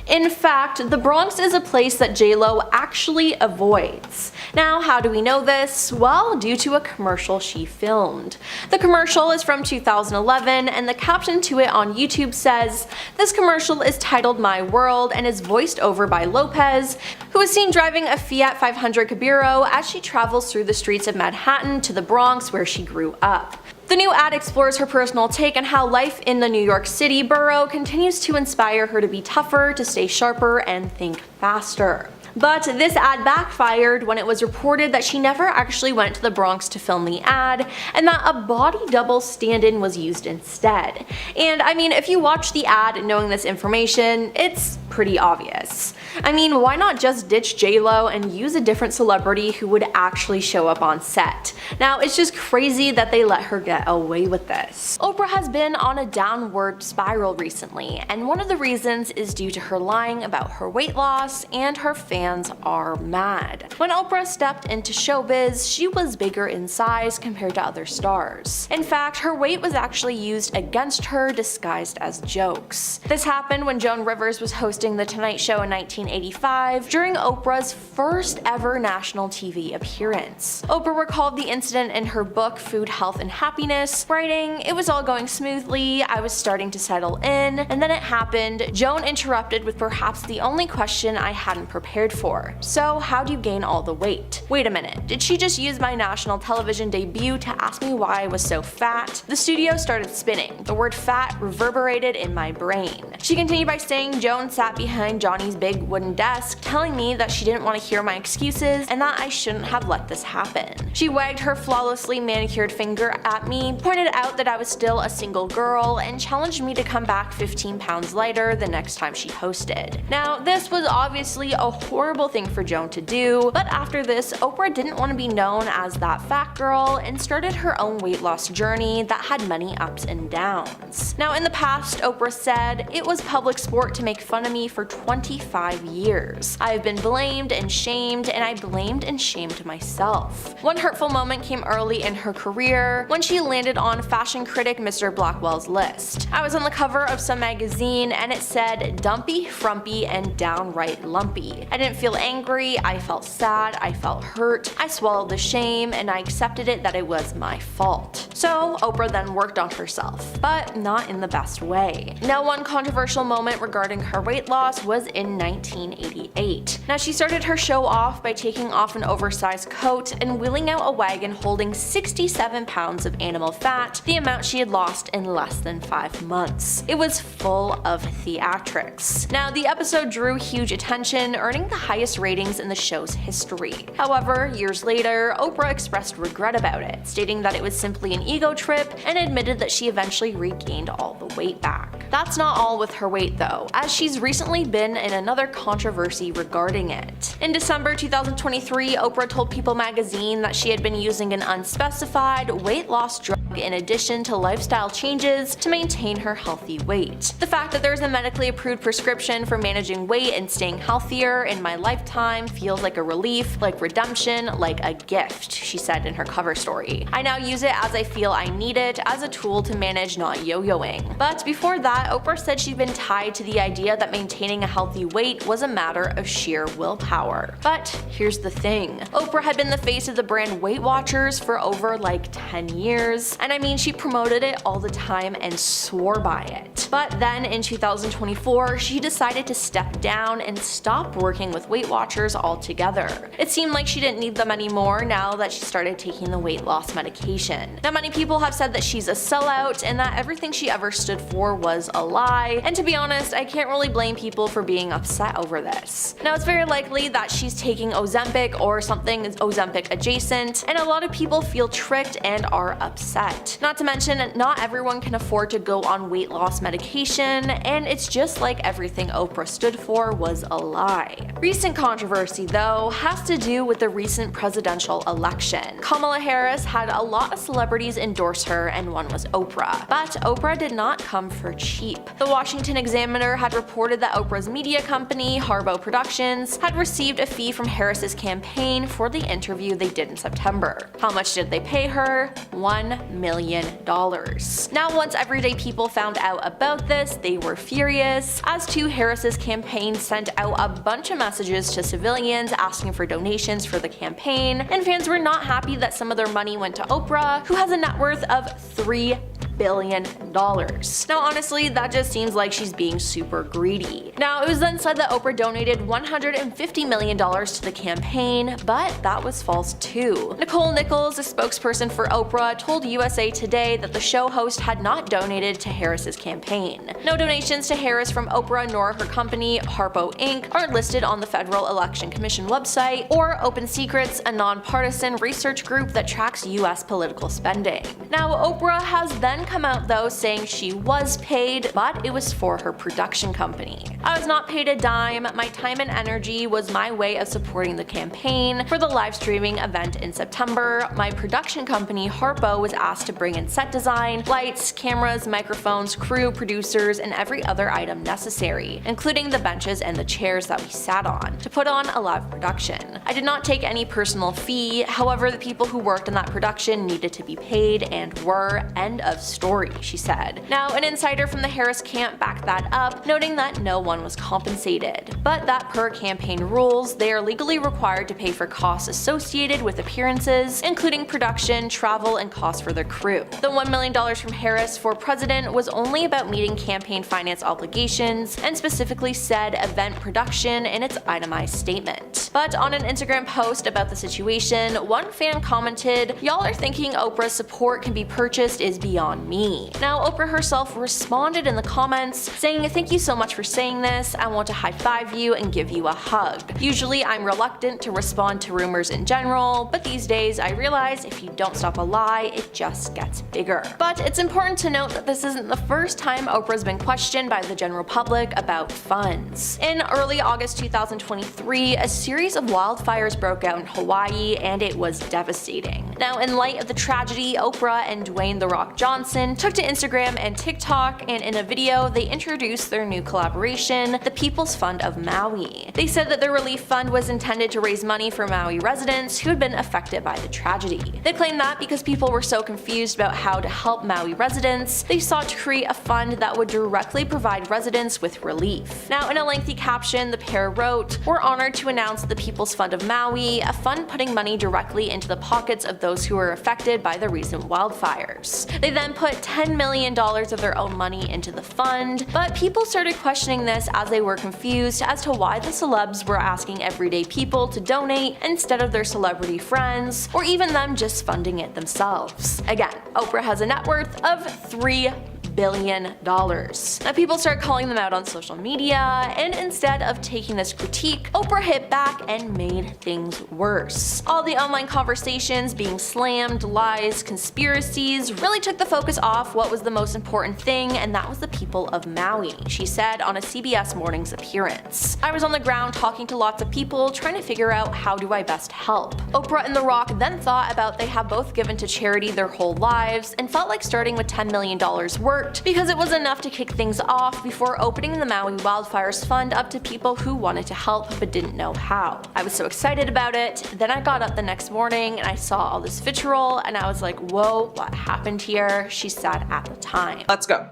In fact, the Bronx is a place that J-Lo actually avoids. Now, how do we know this? Well, due to a commercial she filmed. The commercial is from 2011, and the caption to it on YouTube says, "This commercial is titled My World and is voiced over by Lopez, who is seen driving a Fiat 500 Cabrio as she travels through the streets of Manhattan to the Bronx where she grew up." The new ad explores her personal take on how life in the New York City borough continues to inspire her to be tougher, to stay sharper, and think faster. But this ad backfired when it was reported that she never actually went to the Bronx to film the ad, and that a body double stand-in was used instead. And I mean, if you watch the ad knowing this information, it's pretty obvious. I mean, why not just ditch J-Lo and use a different celebrity who would actually show up on set? Now, it's just crazy that they let her get away with this. Oprah has been on a downward spiral recently, and one of the reasons is due to her lying about her weight loss and her fan fans are mad. When Oprah stepped into showbiz, she was bigger in size compared to other stars. In fact, her weight was actually used against her disguised as jokes. This happened when Joan Rivers was hosting The Tonight Show in 1985 during Oprah's first ever national TV appearance. Oprah recalled the incident in her book Food, Health, and Happiness, writing, "It was all going smoothly, I was starting to settle in, and then it happened. Joan interrupted with perhaps the only question I hadn't prepared for. So, how do you gain all the weight? Wait a minute, did she just use my national television debut to ask me why I was so fat? The studio started spinning. The word fat reverberated in my brain." She continued by saying Joan sat behind Johnny's big wooden desk, telling me that she didn't want to hear my excuses and that I shouldn't have let this happen. She wagged her flawlessly manicured finger at me, pointed out that I was still a single girl, and challenged me to come back 15 pounds lighter the next time she hosted. Now, this was obviously a horrible thing for Joan to do, but after this, Oprah didn't want to be known as that fat girl and started her own weight loss journey that had many ups and downs. Now, in the past, Oprah said, "It was public sport to make fun of me for 25 years. I have been blamed and shamed, and I blamed and shamed myself." One hurtful moment came early in her career when she landed on fashion critic Mr. Blackwell's list. "I was on the cover of some magazine and it said dumpy, frumpy, and downright lumpy. I didn't feel angry, I felt sad, I felt hurt, I swallowed the shame, and I accepted it that it was my fault." So Oprah then worked on herself, but not in the best way. Now, one controversial moment regarding her weight loss was in 1988. Now, she started her show off by taking off an oversized coat and wheeling out a wagon holding 67 pounds of animal fat, the amount she had lost in less than 5 months. It was full of theatrics. Now, the episode drew huge attention, earning the highest ratings in the show's history. However, years later, Oprah expressed regret about it, stating that it was simply an ego trip and admitted that she eventually regained all the weight back. That's not all with her weight though, as she's recently been in another controversy regarding it. In December 2023, Oprah told People magazine that she had been using an unspecified weight loss drug in addition to lifestyle changes to maintain her healthy weight. The fact that there's a medically approved prescription for managing weight and staying healthier in my lifetime feels like a relief, like redemption, like a gift, she said in her cover story. "I now use it as I feel I need it, as a tool to manage not yo-yoing." But before that, Oprah said she'd been tied to the idea that maintaining a healthy weight was a matter of sheer willpower. But here's the thing. Oprah had been the face of the brand Weight Watchers for over like 10 years, and I mean, she promoted it all the time and swore by it. But then in 2024, she decided to step down and stop working with Weight Watchers altogether. It seemed like she didn't need them anymore now that she started taking the weight loss medication. Now, many people have said that she's a sellout and that everything she ever stood for was a lie, and to be honest, I can't really blame people for being upset over this. Now, it's very likely that she's taking Ozempic or something Ozempic adjacent, and a lot of people feel tricked and are upset. Not to mention, not everyone can afford to go on weight loss medication, and it's just like everything Oprah stood for was a lie. Recent controversy, though, has to do with the recent presidential election. Kamala Harris had a lot of celebrities endorse her, and one was Oprah. But Oprah did not come for cheap. The Washington Examiner had reported that Oprah's media company, Harbo Productions, had received a fee from Harris's campaign for the interview they did in September. How much did they pay her? $1 million. Now, once everyday people found out about this, they were furious, as to Harris's campaign sent out a bunch of messages to civilians asking for donations for the campaign, and fans were not happy that some of their money went to Oprah, who has a net worth of $3 billion. Now, honestly, that just seems like she's being super greedy. Now, it was then said that Oprah donated $150 million to the campaign, but that was false too. Nicole Nichols, a spokesperson for Oprah, told USA Today that the show host had not donated to Harris's campaign. No donations to Harris from Oprah nor her company, Harpo Inc., are listed on the Federal Election Commission website or Open Secrets, a nonpartisan research group that tracks US political spending. Now, Oprah has then come out though saying she was paid, but it was for her production company. "I was not paid a dime. My time and energy was my way of supporting the campaign for the live streaming event in September. My production company, Harpo, was asked to bring in set design, lights, cameras, microphones, crew, producers, and every other item necessary, including the benches and the chairs that we sat on, to put on a live production. I did not take any personal fee, however the people who worked in that production needed to be paid and were, end of story," she said. Now, an insider from the Harris camp backed that up, noting that no one was compensated, but that per campaign rules, they are legally required to pay for costs associated with appearances, including production, travel, and costs for their crew. The $1 million from Harris for president was only about meeting campaign finance obligations, and specifically said event production in its itemized statement. But on an Instagram post about the situation, one fan commented, "Y'all are thinking Oprah's support can be purchased is beyond me." Now, Oprah herself responded in the comments saying, "Thank you so much for saying this. I want to high five you and give you a hug. Usually I'm reluctant to respond to rumors in general, but these days I realize if you don't stop a lie, it just gets bigger." But it's important to note that this isn't the first time Oprah's been questioned by the general public about funds. In early August 2023, a series of wildfires broke out in Hawaii, and it was devastating. Now, in light of the tragedy, Oprah and Dwayne "The Rock" Johnson took to Instagram and TikTok, and in a video, they introduced their new collaboration, the People's Fund of Maui. They said that their relief fund was intended to raise money for Maui residents who had been affected by the tragedy. They claimed that because people were so confused about how to help Maui residents, they sought to create a fund that would directly provide residents with relief. Now, in a lengthy caption, the pair wrote, "We're honored to announce the People's Fund of Maui, a fund putting money directly into the pockets of those who were affected by the recent wildfires." They then put $10 million of their own money into the fund, but people started questioning this as they were confused as to why the celebs were asking everyday people to donate instead of their celebrity friends, or even them just funding it themselves. Again, Oprah has a net worth of $3 billion. Now, people start calling them out on social media, and instead of taking this critique, Oprah hit back and made things worse. All the online conversations being slammed, lies, conspiracies, really took the focus off what was the most important thing, and that was the people of Maui, she said on a CBS Mornings appearance. "I was on the ground talking to lots of people, trying to figure out how do I best help." Oprah and The Rock then thought about they have both given to charity their whole lives, and felt like starting with $10 million worked because it was enough to kick things off before opening the Maui Wildfires Fund up to people who wanted to help but didn't know how. "I was so excited about it. Then I got up the next morning and I saw all this vitriol and I was like, whoa, what happened here?" she said at the time. Let's go.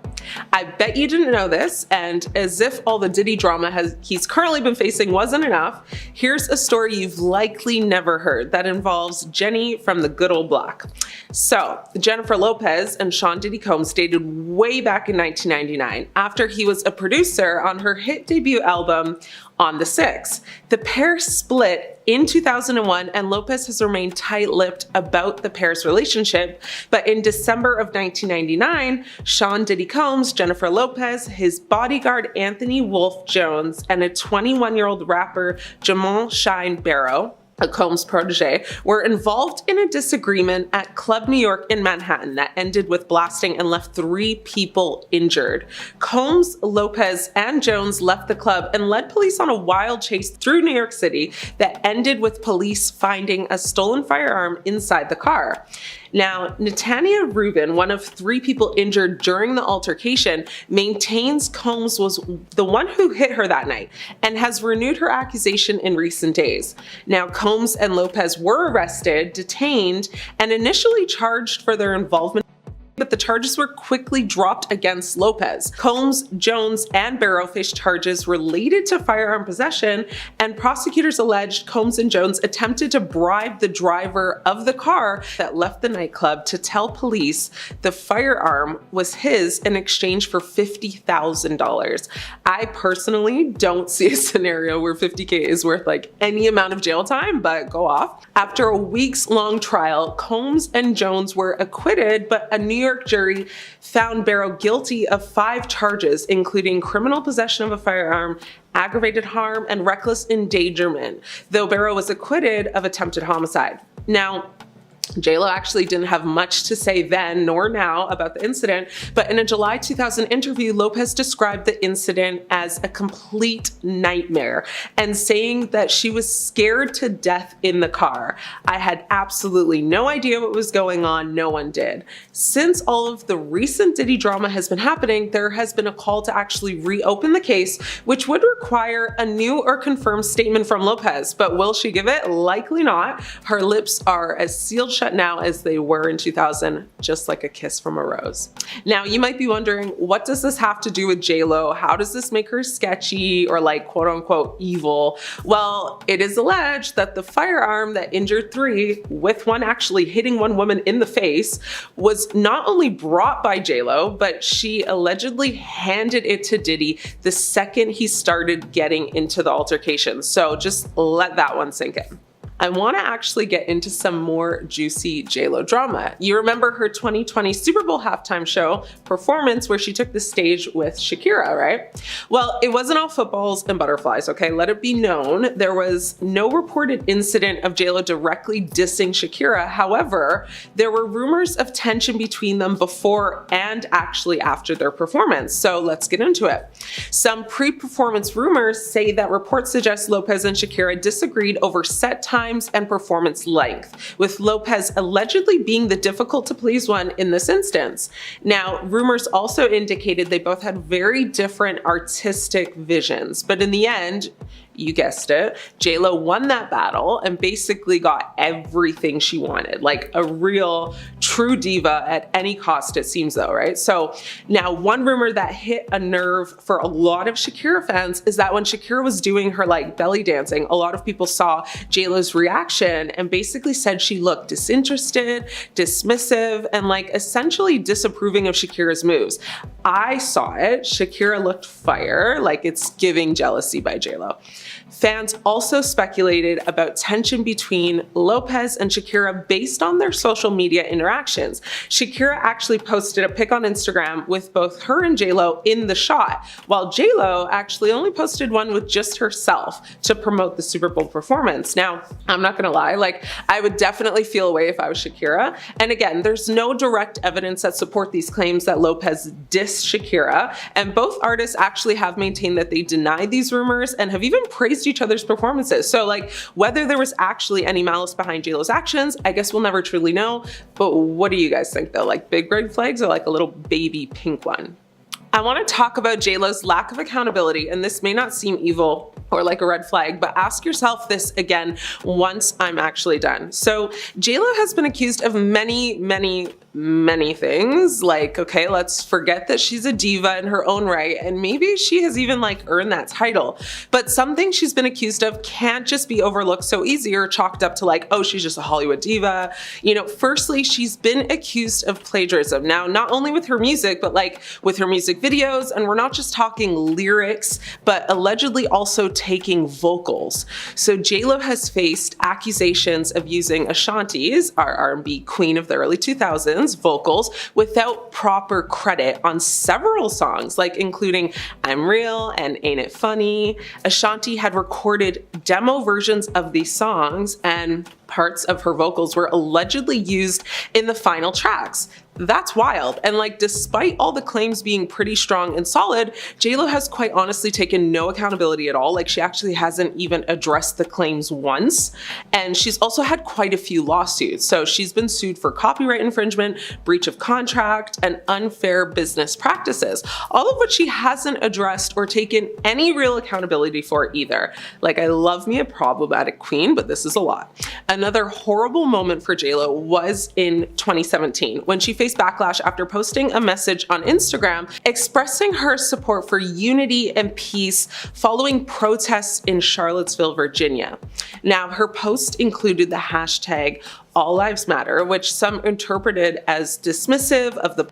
I bet you didn't know this, and as if all the Diddy drama he's currently been facing wasn't enough, here's a story you've likely never heard that involves Jenny from the good old block. So, Jennifer Lopez and Sean Diddy Combs dated way back in 1999 after he was a producer on her hit debut album, On the Six. The pair split in 2001, and Lopez has remained tight-lipped about the pair's relationship, but in December of 1999, Sean Diddy Combs, Jennifer Lopez, his bodyguard Anthony Wolf Jones, and a 21-year-old rapper Jamal Shine Barrow, a Combs protege, were involved in a disagreement at Club New York in Manhattan that ended with blasting and left 3 people injured. Combs, Lopez, and Jones left the club and led police on a wild chase through New York City that ended with police finding a stolen firearm inside the car. Now, Netania Rubin, one of 3 people injured during the altercation, maintains Combs was the one who hit her that night and has renewed her accusation in recent days. Now, Combs and Lopez were arrested, detained, and initially charged for their involvement, but the charges were quickly dropped against Lopez. Combs, Jones, and Barrow faced charges related to firearm possession, and prosecutors alleged Combs and Jones attempted to bribe the driver of the car that left the nightclub to tell police the firearm was his in exchange for $50,000. I personally don't see a scenario where $50K is worth like any amount of jail time, but go off. After a weeks-long trial, Combs and Jones were acquitted, but a New York jury found Barrow guilty of 5 charges, including criminal possession of a firearm, aggravated harm, and reckless endangerment, though Barrow was acquitted of attempted homicide. Now, JLo actually didn't have much to say then nor now about the incident, but in a July 2000 interview, Lopez described the incident as a complete nightmare and saying that she was scared to death in the car. I had absolutely no idea what was going on, no one did. Since all of the recent Diddy drama has been happening, there has been a call to actually reopen the case, which would require a new or confirmed statement from Lopez, but will she give it? Likely not. Her lips are as sealed shut now as they were in 2000, just like a kiss from a rose. Now, you might be wondering, what does this have to do with JLo? How does this make her sketchy or like quote unquote evil? Well, it is alleged that the firearm that injured 3, with one actually hitting one woman in the face, was not only brought by JLo, but she allegedly handed it to Diddy the second he started getting into the altercation. So just let that one sink in. I want to actually get into some more juicy JLo drama. You remember her 2020 Super Bowl halftime show performance where she took the stage with Shakira, right? Well, it wasn't all footballs and butterflies, okay? Let it be known, there was no reported incident of JLo directly dissing Shakira. However, there were rumors of tension between them before and actually after their performance. So let's get into it. Some pre-performance rumors say that reports suggest Lopez and Shakira disagreed over set time and performance length, with Lopez allegedly being the difficult to please one in this instance. Now, rumors also indicated they both had very different artistic visions, but in the end, you guessed it, JLo won that battle and basically got everything she wanted, like a real true diva at any cost, it seems though, right? So now one rumor that hit a nerve for a lot of Shakira fans is that when Shakira was doing her like belly dancing, a lot of people saw JLo's reaction and basically said she looked disinterested, dismissive, and like essentially disapproving of Shakira's moves. I saw it. Shakira looked fire, like it's giving jealousy by JLo. Fans also speculated about tension between Lopez and Shakira based on their social media interactions. Shakira actually posted a pic on Instagram with both her and JLo in the shot, while JLo actually only posted one with just herself to promote the Super Bowl performance. Now, I'm not gonna lie, like I would definitely feel away if I was Shakira. And again, there's no direct evidence that support these claims that Lopez dissed Shakira, and both artists actually have maintained that they denied these rumors and have even praised each other's performances. So like whether there was actually any malice behind JLo's actions, I guess we'll never truly know. But what do you guys think though? Like big red flags or like a little baby pink one? I want to talk about JLo's lack of accountability, and this may not seem evil or like a red flag, but ask yourself this again once I'm actually done. So JLo has been accused of many things. Like, okay, let's forget that she's a diva in her own right, and maybe she has even like earned that title. But something she's been accused of can't just be overlooked so easy or chalked up to like, oh, she's just a Hollywood diva. You know, firstly, she's been accused of plagiarism. Now, not only with her music, but like with her music videos, and we're not just talking lyrics, but allegedly also taking vocals. So JLo has faced accusations of using Ashanti's, our R&B queen of the early 2000s, vocals without proper credit on several songs, like including I'm Real and Ain't It Funny. Ashanti had recorded demo versions of these songs, and parts of her vocals were allegedly used in the final tracks. That's wild. And like, despite all the claims being pretty strong and solid, JLo has quite honestly taken no accountability at all. Like, she actually hasn't even addressed the claims once. And she's also had quite a few lawsuits. So she's been sued for copyright infringement, breach of contract, and unfair business practices, all of which she hasn't addressed or taken any real accountability for either. Like, I love me a problematic queen, but this is a lot. Another horrible moment for JLo was in 2017 when she faced backlash after posting a message on Instagram expressing her support for unity and peace following protests in Charlottesville, Virginia. Now, her post included the hashtag All Lives Matter, which some interpreted as dismissive of the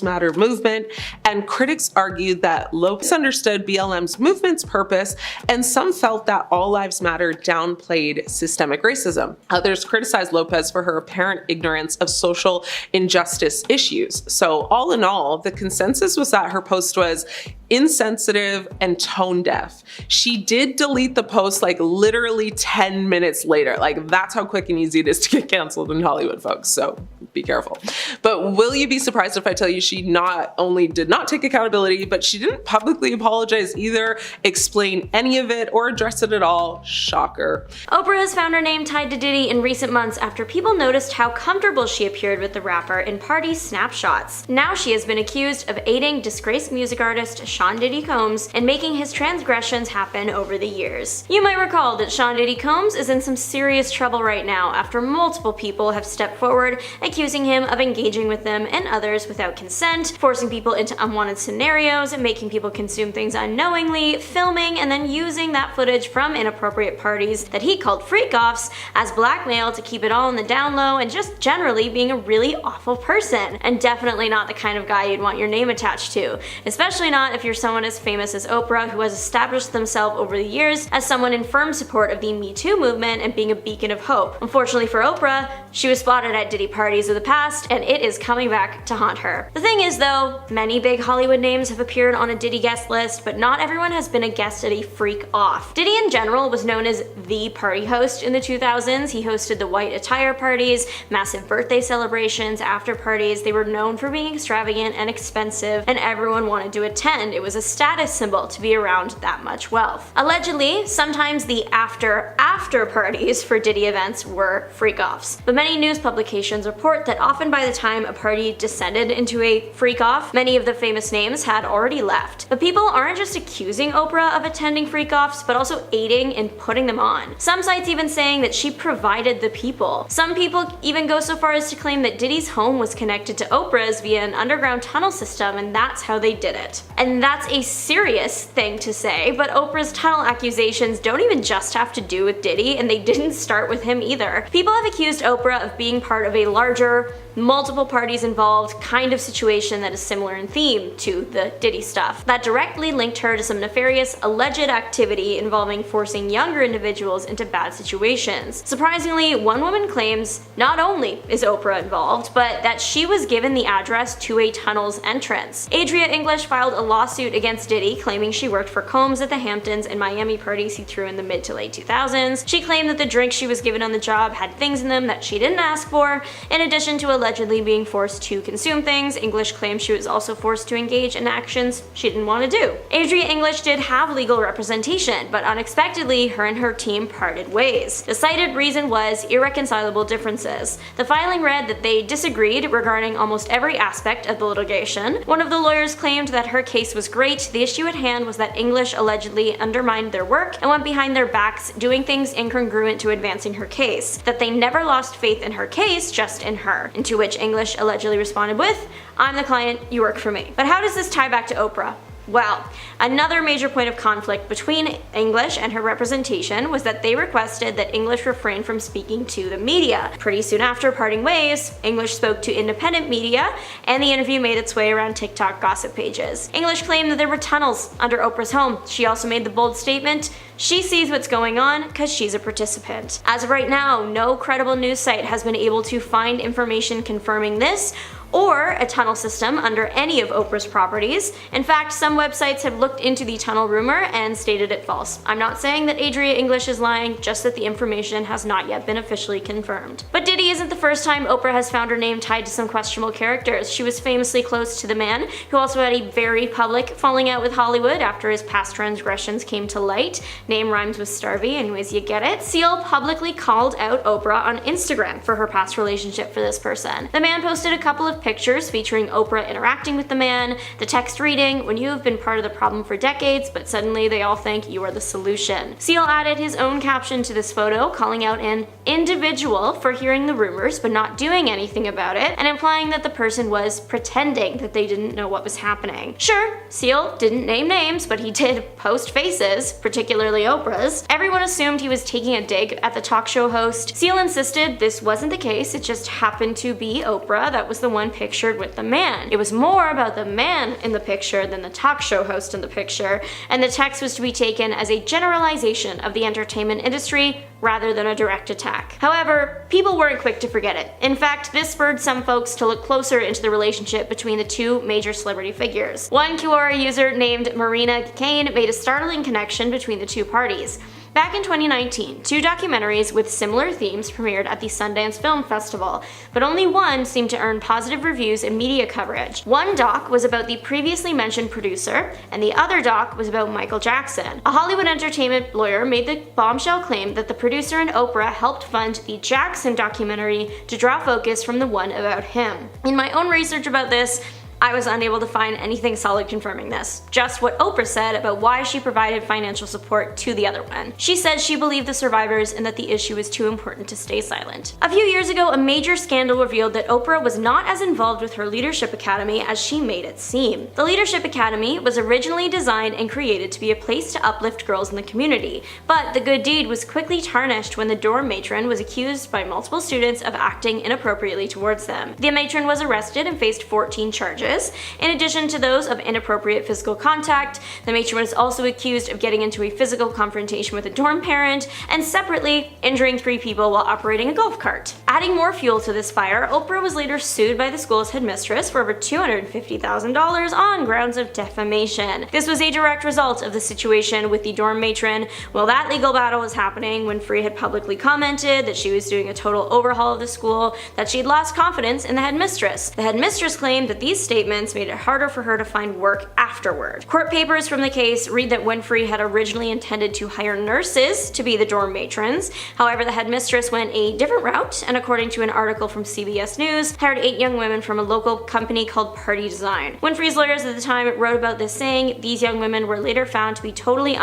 Matter movement, and critics argued that Lopez understood BLM's movement's purpose, and some felt that All Lives Matter downplayed systemic racism. Others criticized Lopez for her apparent ignorance of social injustice issues. So all in all, the consensus was that her post was insensitive, and tone deaf. She did delete the post like literally 10 minutes later. Like that's how quick and easy it is to get canceled in Hollywood, folks, so be careful. But will you be surprised if I tell you she not only did not take accountability, but she didn't publicly apologize either, explain any of it, or address it at all? Shocker. Oprah has found her name tied to Diddy in recent months after people noticed how comfortable she appeared with the rapper in party snapshots. Now she has been accused of aiding disgraced music artist Sean Diddy Combs and making his transgressions happen over the years. You might recall that Sean Diddy Combs is in some serious trouble right now after multiple people have stepped forward accusing him of engaging with them and others without consent, forcing people into unwanted scenarios, and making people consume things unknowingly, filming and then using that footage from inappropriate parties that he called freak-offs as blackmail to keep it all in the down low, and just generally being a really awful person, and definitely not the kind of guy you'd want your name attached to, especially not if you're someone as famous as Oprah, who has established themselves over the years as someone in firm support of the Me Too movement and being a beacon of hope. Unfortunately for Oprah, she was spotted at Diddy parties of the past, and it is coming back to haunt her. The thing is though, many big Hollywood names have appeared on a Diddy guest list, but not everyone has been a guest at a freak-off. Diddy in general was known as the party host in the 2000s. He hosted the white attire parties, massive birthday celebrations, after parties. They were known for being extravagant and expensive, and everyone wanted to attend. It was a status symbol to be around that much wealth. Allegedly, sometimes the after parties for Diddy events were freak-offs, but many news publications report that often by the time a party descended into a freak-off, many of the famous names had already left. But people aren't just accusing Oprah of attending freak-offs, but also aiding in putting them on. Some sites even saying that she provided the people. Some people even go so far as to claim that Diddy's home was connected to Oprah's via an underground tunnel system, and that's how they did it. And that's a serious thing to say, but Oprah's tunnel accusations don't even just have to do with Diddy, and they didn't start with him either. People have accused Oprah of being part of a larger, multiple parties involved kind of situation that is similar in theme to the Diddy stuff, that directly linked her to some nefarious alleged activity involving forcing younger individuals into bad situations. Surprisingly, one woman claims not only is Oprah involved, but that she was given the address to a tunnel's entrance. Adria English filed a lawsuit against Diddy, claiming she worked for Combs at the Hamptons and Miami parties he threw in the mid to late 2000s. She claimed that the drinks she was given on the job had things in them that she didn't ask for. In addition to allegedly being forced to consume things, English claimed she was also forced to engage in actions she didn't want to do. Adria English did have legal representation, but unexpectedly, her and her team parted ways. The cited reason was irreconcilable differences. The filing read that they disagreed regarding almost every aspect of the litigation. One of the lawyers claimed that her case was great. The issue at hand was that English allegedly undermined their work and went behind their backs, doing things incongruent to advancing her case. That they never lost faith in her case, just in her. And to which English allegedly responded with, "I'm the client, you work for me." But how does this tie back to Oprah? Well, another major point of conflict between English and her representation was that they requested that English refrain from speaking to the media. Pretty soon after parting ways, English spoke to independent media, and the interview made its way around TikTok gossip pages. English claimed that there were tunnels under Oprah's home. She also made the bold statement, she sees what's going on because she's a participant. As of right now, no credible news site has been able to find information confirming this, or a tunnel system under any of Oprah's properties. In fact, some websites have looked into the tunnel rumor and stated it false. I'm not saying that Adria English is lying, just that the information has not yet been officially confirmed. But Diddy isn't the first time Oprah has found her name tied to some questionable characters. She was famously close to the man, who also had a very public falling out with Hollywood after his past transgressions came to light. Name rhymes with Starvey, anyways you get it. Seal publicly called out Oprah on Instagram for her past relationship for this person. The man posted a couple of pictures featuring Oprah interacting with the man, the text reading, "When you have been part of the problem for decades, but suddenly they all think you are the solution." Seal added his own caption to this photo, calling out an individual for hearing the rumors but not doing anything about it, and implying that the person was pretending that they didn't know what was happening. Sure, Seal didn't name names, but he did post faces, particularly Oprah's. Everyone assumed he was taking a dig at the talk show host. Seal insisted this wasn't the case, it just happened to be Oprah that was the one pictured with the man. It was more about the man in the picture than the talk show host in the picture, and the text was to be taken as a generalization of the entertainment industry rather than a direct attack. However, people weren't quick to forget it. In fact, this spurred some folks to look closer into the relationship between the two major celebrity figures. One Quora user named Marina Kane made a startling connection between the two parties. Back in 2019, two documentaries with similar themes premiered at the Sundance Film Festival, but only one seemed to earn positive reviews and media coverage. One doc was about the previously mentioned producer, and the other doc was about Michael Jackson. A Hollywood entertainment lawyer made the bombshell claim that the producer and Oprah helped fund the Jackson documentary to draw focus from the one about him. In my own research about this, I was unable to find anything solid confirming this, just what Oprah said about why she provided financial support to the other one. She said she believed the survivors and that the issue was too important to stay silent. A few years ago, a major scandal revealed that Oprah was not as involved with her Leadership Academy as she made it seem. The Leadership Academy was originally designed and created to be a place to uplift girls in the community, but the good deed was quickly tarnished when the dorm matron was accused by multiple students of acting inappropriately towards them. The matron was arrested and faced 14 charges. In addition to those of inappropriate physical contact, the matron was also accused of getting into a physical confrontation with a dorm parent, and separately injuring 3 people while operating a golf cart. Adding more fuel to this fire, Oprah was later sued by the school's headmistress for over $250,000 on grounds of defamation. This was a direct result of the situation with the dorm matron. While that legal battle was happening, Winfrey had publicly commented that she was doing a total overhaul of the school, that she'd lost confidence in the headmistress. The headmistress claimed that these statements made it harder for her to find work afterward. Court papers from the case read that Winfrey had originally intended to hire nurses to be the dorm matrons. However, the headmistress went a different route, and according to an article from CBS News, hired 8 young women from a local company called Party Design. Winfrey's lawyers at the time wrote about this, saying these young women were later found to be totally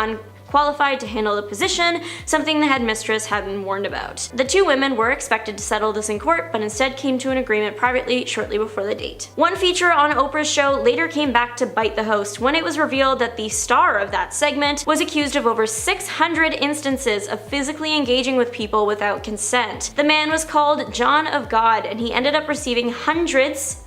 qualified to handle the position, something the headmistress had been warned about. The 2 women were expected to settle this in court, but instead came to an agreement privately shortly before the date. One feature on Oprah's show later came back to bite the host when it was revealed that the star of that segment was accused of over 600 instances of physically engaging with people without consent. The man was called John of God, and he ended up receiving hundreds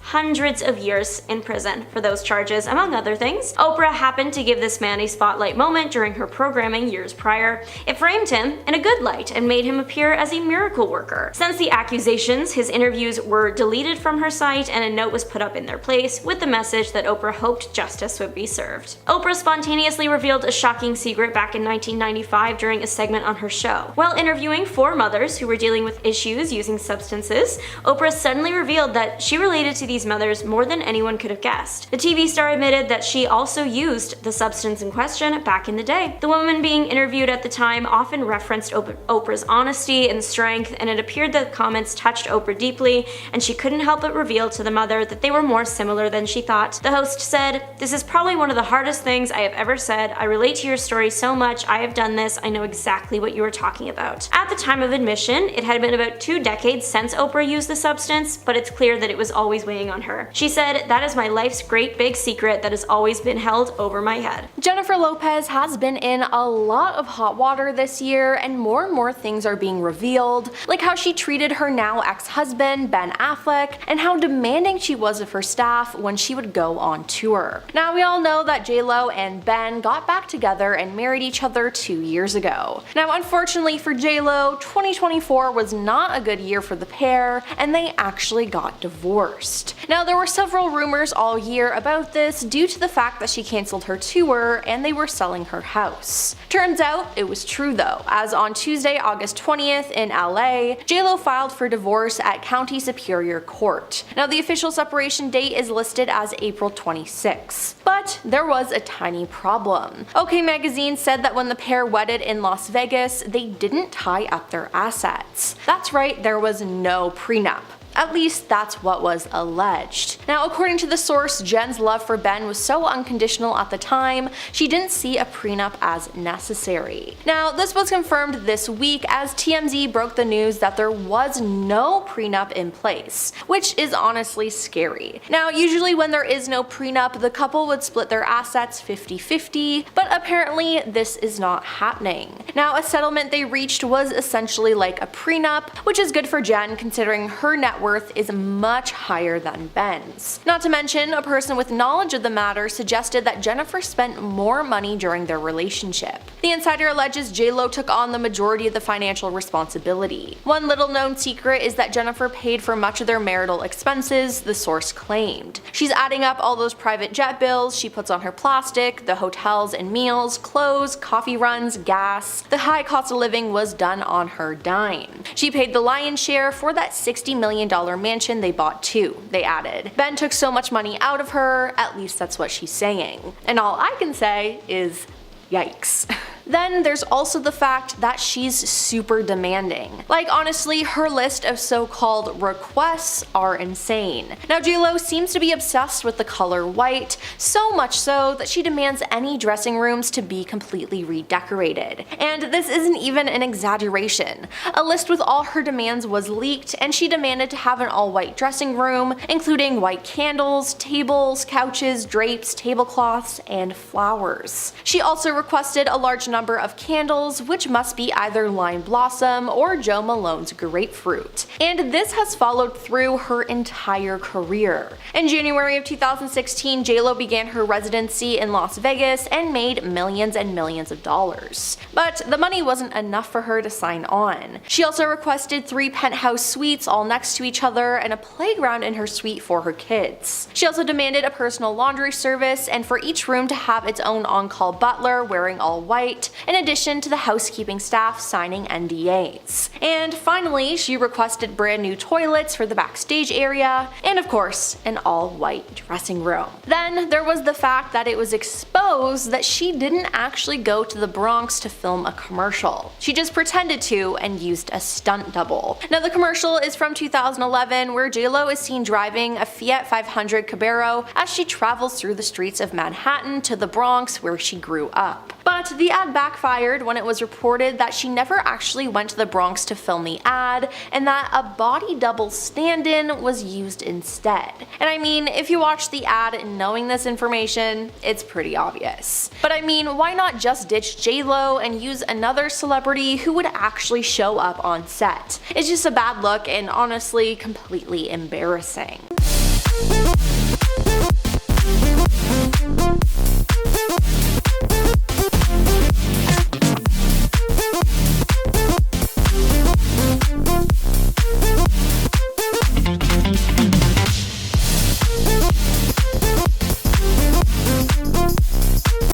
of years in prison for those charges, among other things. Oprah happened to give this man a spotlight moment during her programming years prior. It framed him in a good light and made him appear as a miracle worker. Since the accusations, his interviews were deleted from her site and a note was put up in their place with the message that Oprah hoped justice would be served. Oprah spontaneously revealed a shocking secret back in 1995 during a segment on her show. While interviewing 4 mothers who were dealing with issues using substances, Oprah suddenly revealed that she related to these mothers more than anyone could have guessed. The TV star admitted that she also used the substance in question back in the day. The woman being interviewed at the time often referenced Oprah's honesty and strength, and it appeared that comments touched Oprah deeply, and she couldn't help but reveal to the mother that they were more similar than she thought. The host said, "This is probably one of the hardest things I have ever said. I relate to your story so much. I have done this. I know exactly what you are talking about." At the time of admission, it had been about 2 decades since Oprah used the substance, but it's clear that it was always weighing on her. She said, "That is my life's great big secret that has always been held over my head." Jennifer Lopez has been in a lot of hot water this year, and more things are being revealed, like how she treated her now ex-husband, Ben Affleck, and how demanding she was of her staff when she would go on tour. Now, we all know that J.Lo and Ben got back together and married each other 2 years ago. Now, unfortunately for J.Lo, 2024 was not a good year for the pair, and they actually got divorced. Now, there were several rumors all year about this due to the fact that she canceled her tour and they were selling her house. Turns out it was true though, as on Tuesday, August 20th in LA, J.Lo filed for divorce at County Superior Court. Now, the official separation date is listed as April 26. But there was a tiny problem. OK Magazine said that when the pair wedded in Las Vegas, they didn't tie up their assets. That's right, there was no prenup. At least that's what was alleged. Now, according to the source, Jen's love for Ben was so unconditional at the time, she didn't see a prenup as necessary. Now, this was confirmed this week as TMZ broke the news that there was no prenup in place, which is honestly scary. Now, usually when there is no prenup, the couple would split their assets 50-50, but apparently this is not happening. Now, a settlement they reached was essentially like a prenup, which is good for Jen considering her net worth is much higher than Ben's. Not to mention, a person with knowledge of the matter suggested that Jennifer spent more money during their relationship. The insider alleges J-Lo took on the majority of the financial responsibility. One little known secret is that Jennifer paid for much of their marital expenses, the source claimed. She's adding up all those private jet bills she puts on her plastic, the hotels and meals, clothes, coffee runs, gas. The high cost of living was done on her dime. She paid the lion's share for that $60 million mansion they bought too, they added. Ben took so much money out of her, at least that's what she's saying. And all I can say is, yikes. Then there's also the fact that she's super demanding. Like, honestly, her list of so-called requests are insane. Now, J-Lo seems to be obsessed with the color white, so much so that she demands any dressing rooms to be completely redecorated. And this isn't even an exaggeration. A list with all her demands was leaked, and she demanded to have an all-white dressing room, including white candles, tables, couches, drapes, tablecloths, and flowers. She also requested a large number of candles, which must be either lime blossom or Joe Malone's grapefruit. And this has followed through her entire career. In January of 2016, J-Lo began her residency in Las Vegas and made millions and millions of dollars. But the money wasn't enough for her to sign on. She also requested 3 penthouse suites all next to each other and a playground in her suite for her kids. She also demanded a personal laundry service and for each room to have its own on-call butler wearing all white, in addition to the housekeeping staff signing NDAs. And finally, she requested brand new toilets for the backstage area, and of course, an all-white dressing room. Then there was the fact that it was exposed that she didn't actually go to the Bronx to film a commercial. She just pretended to and used a stunt double. Now, the commercial is from 2011, where J-Lo is seen driving a Fiat 500 Cabero as she travels through the streets of Manhattan to the Bronx, where she grew up. But the ad backfired when it was reported that she never actually went to the Bronx to film the ad, and that a body double stand-in was used instead. And I mean, if you watch the ad knowing this information, it's pretty obvious. But I mean, why not just ditch J-Lo and use another celebrity who would actually show up on set? It's just a bad look and honestly completely embarrassing.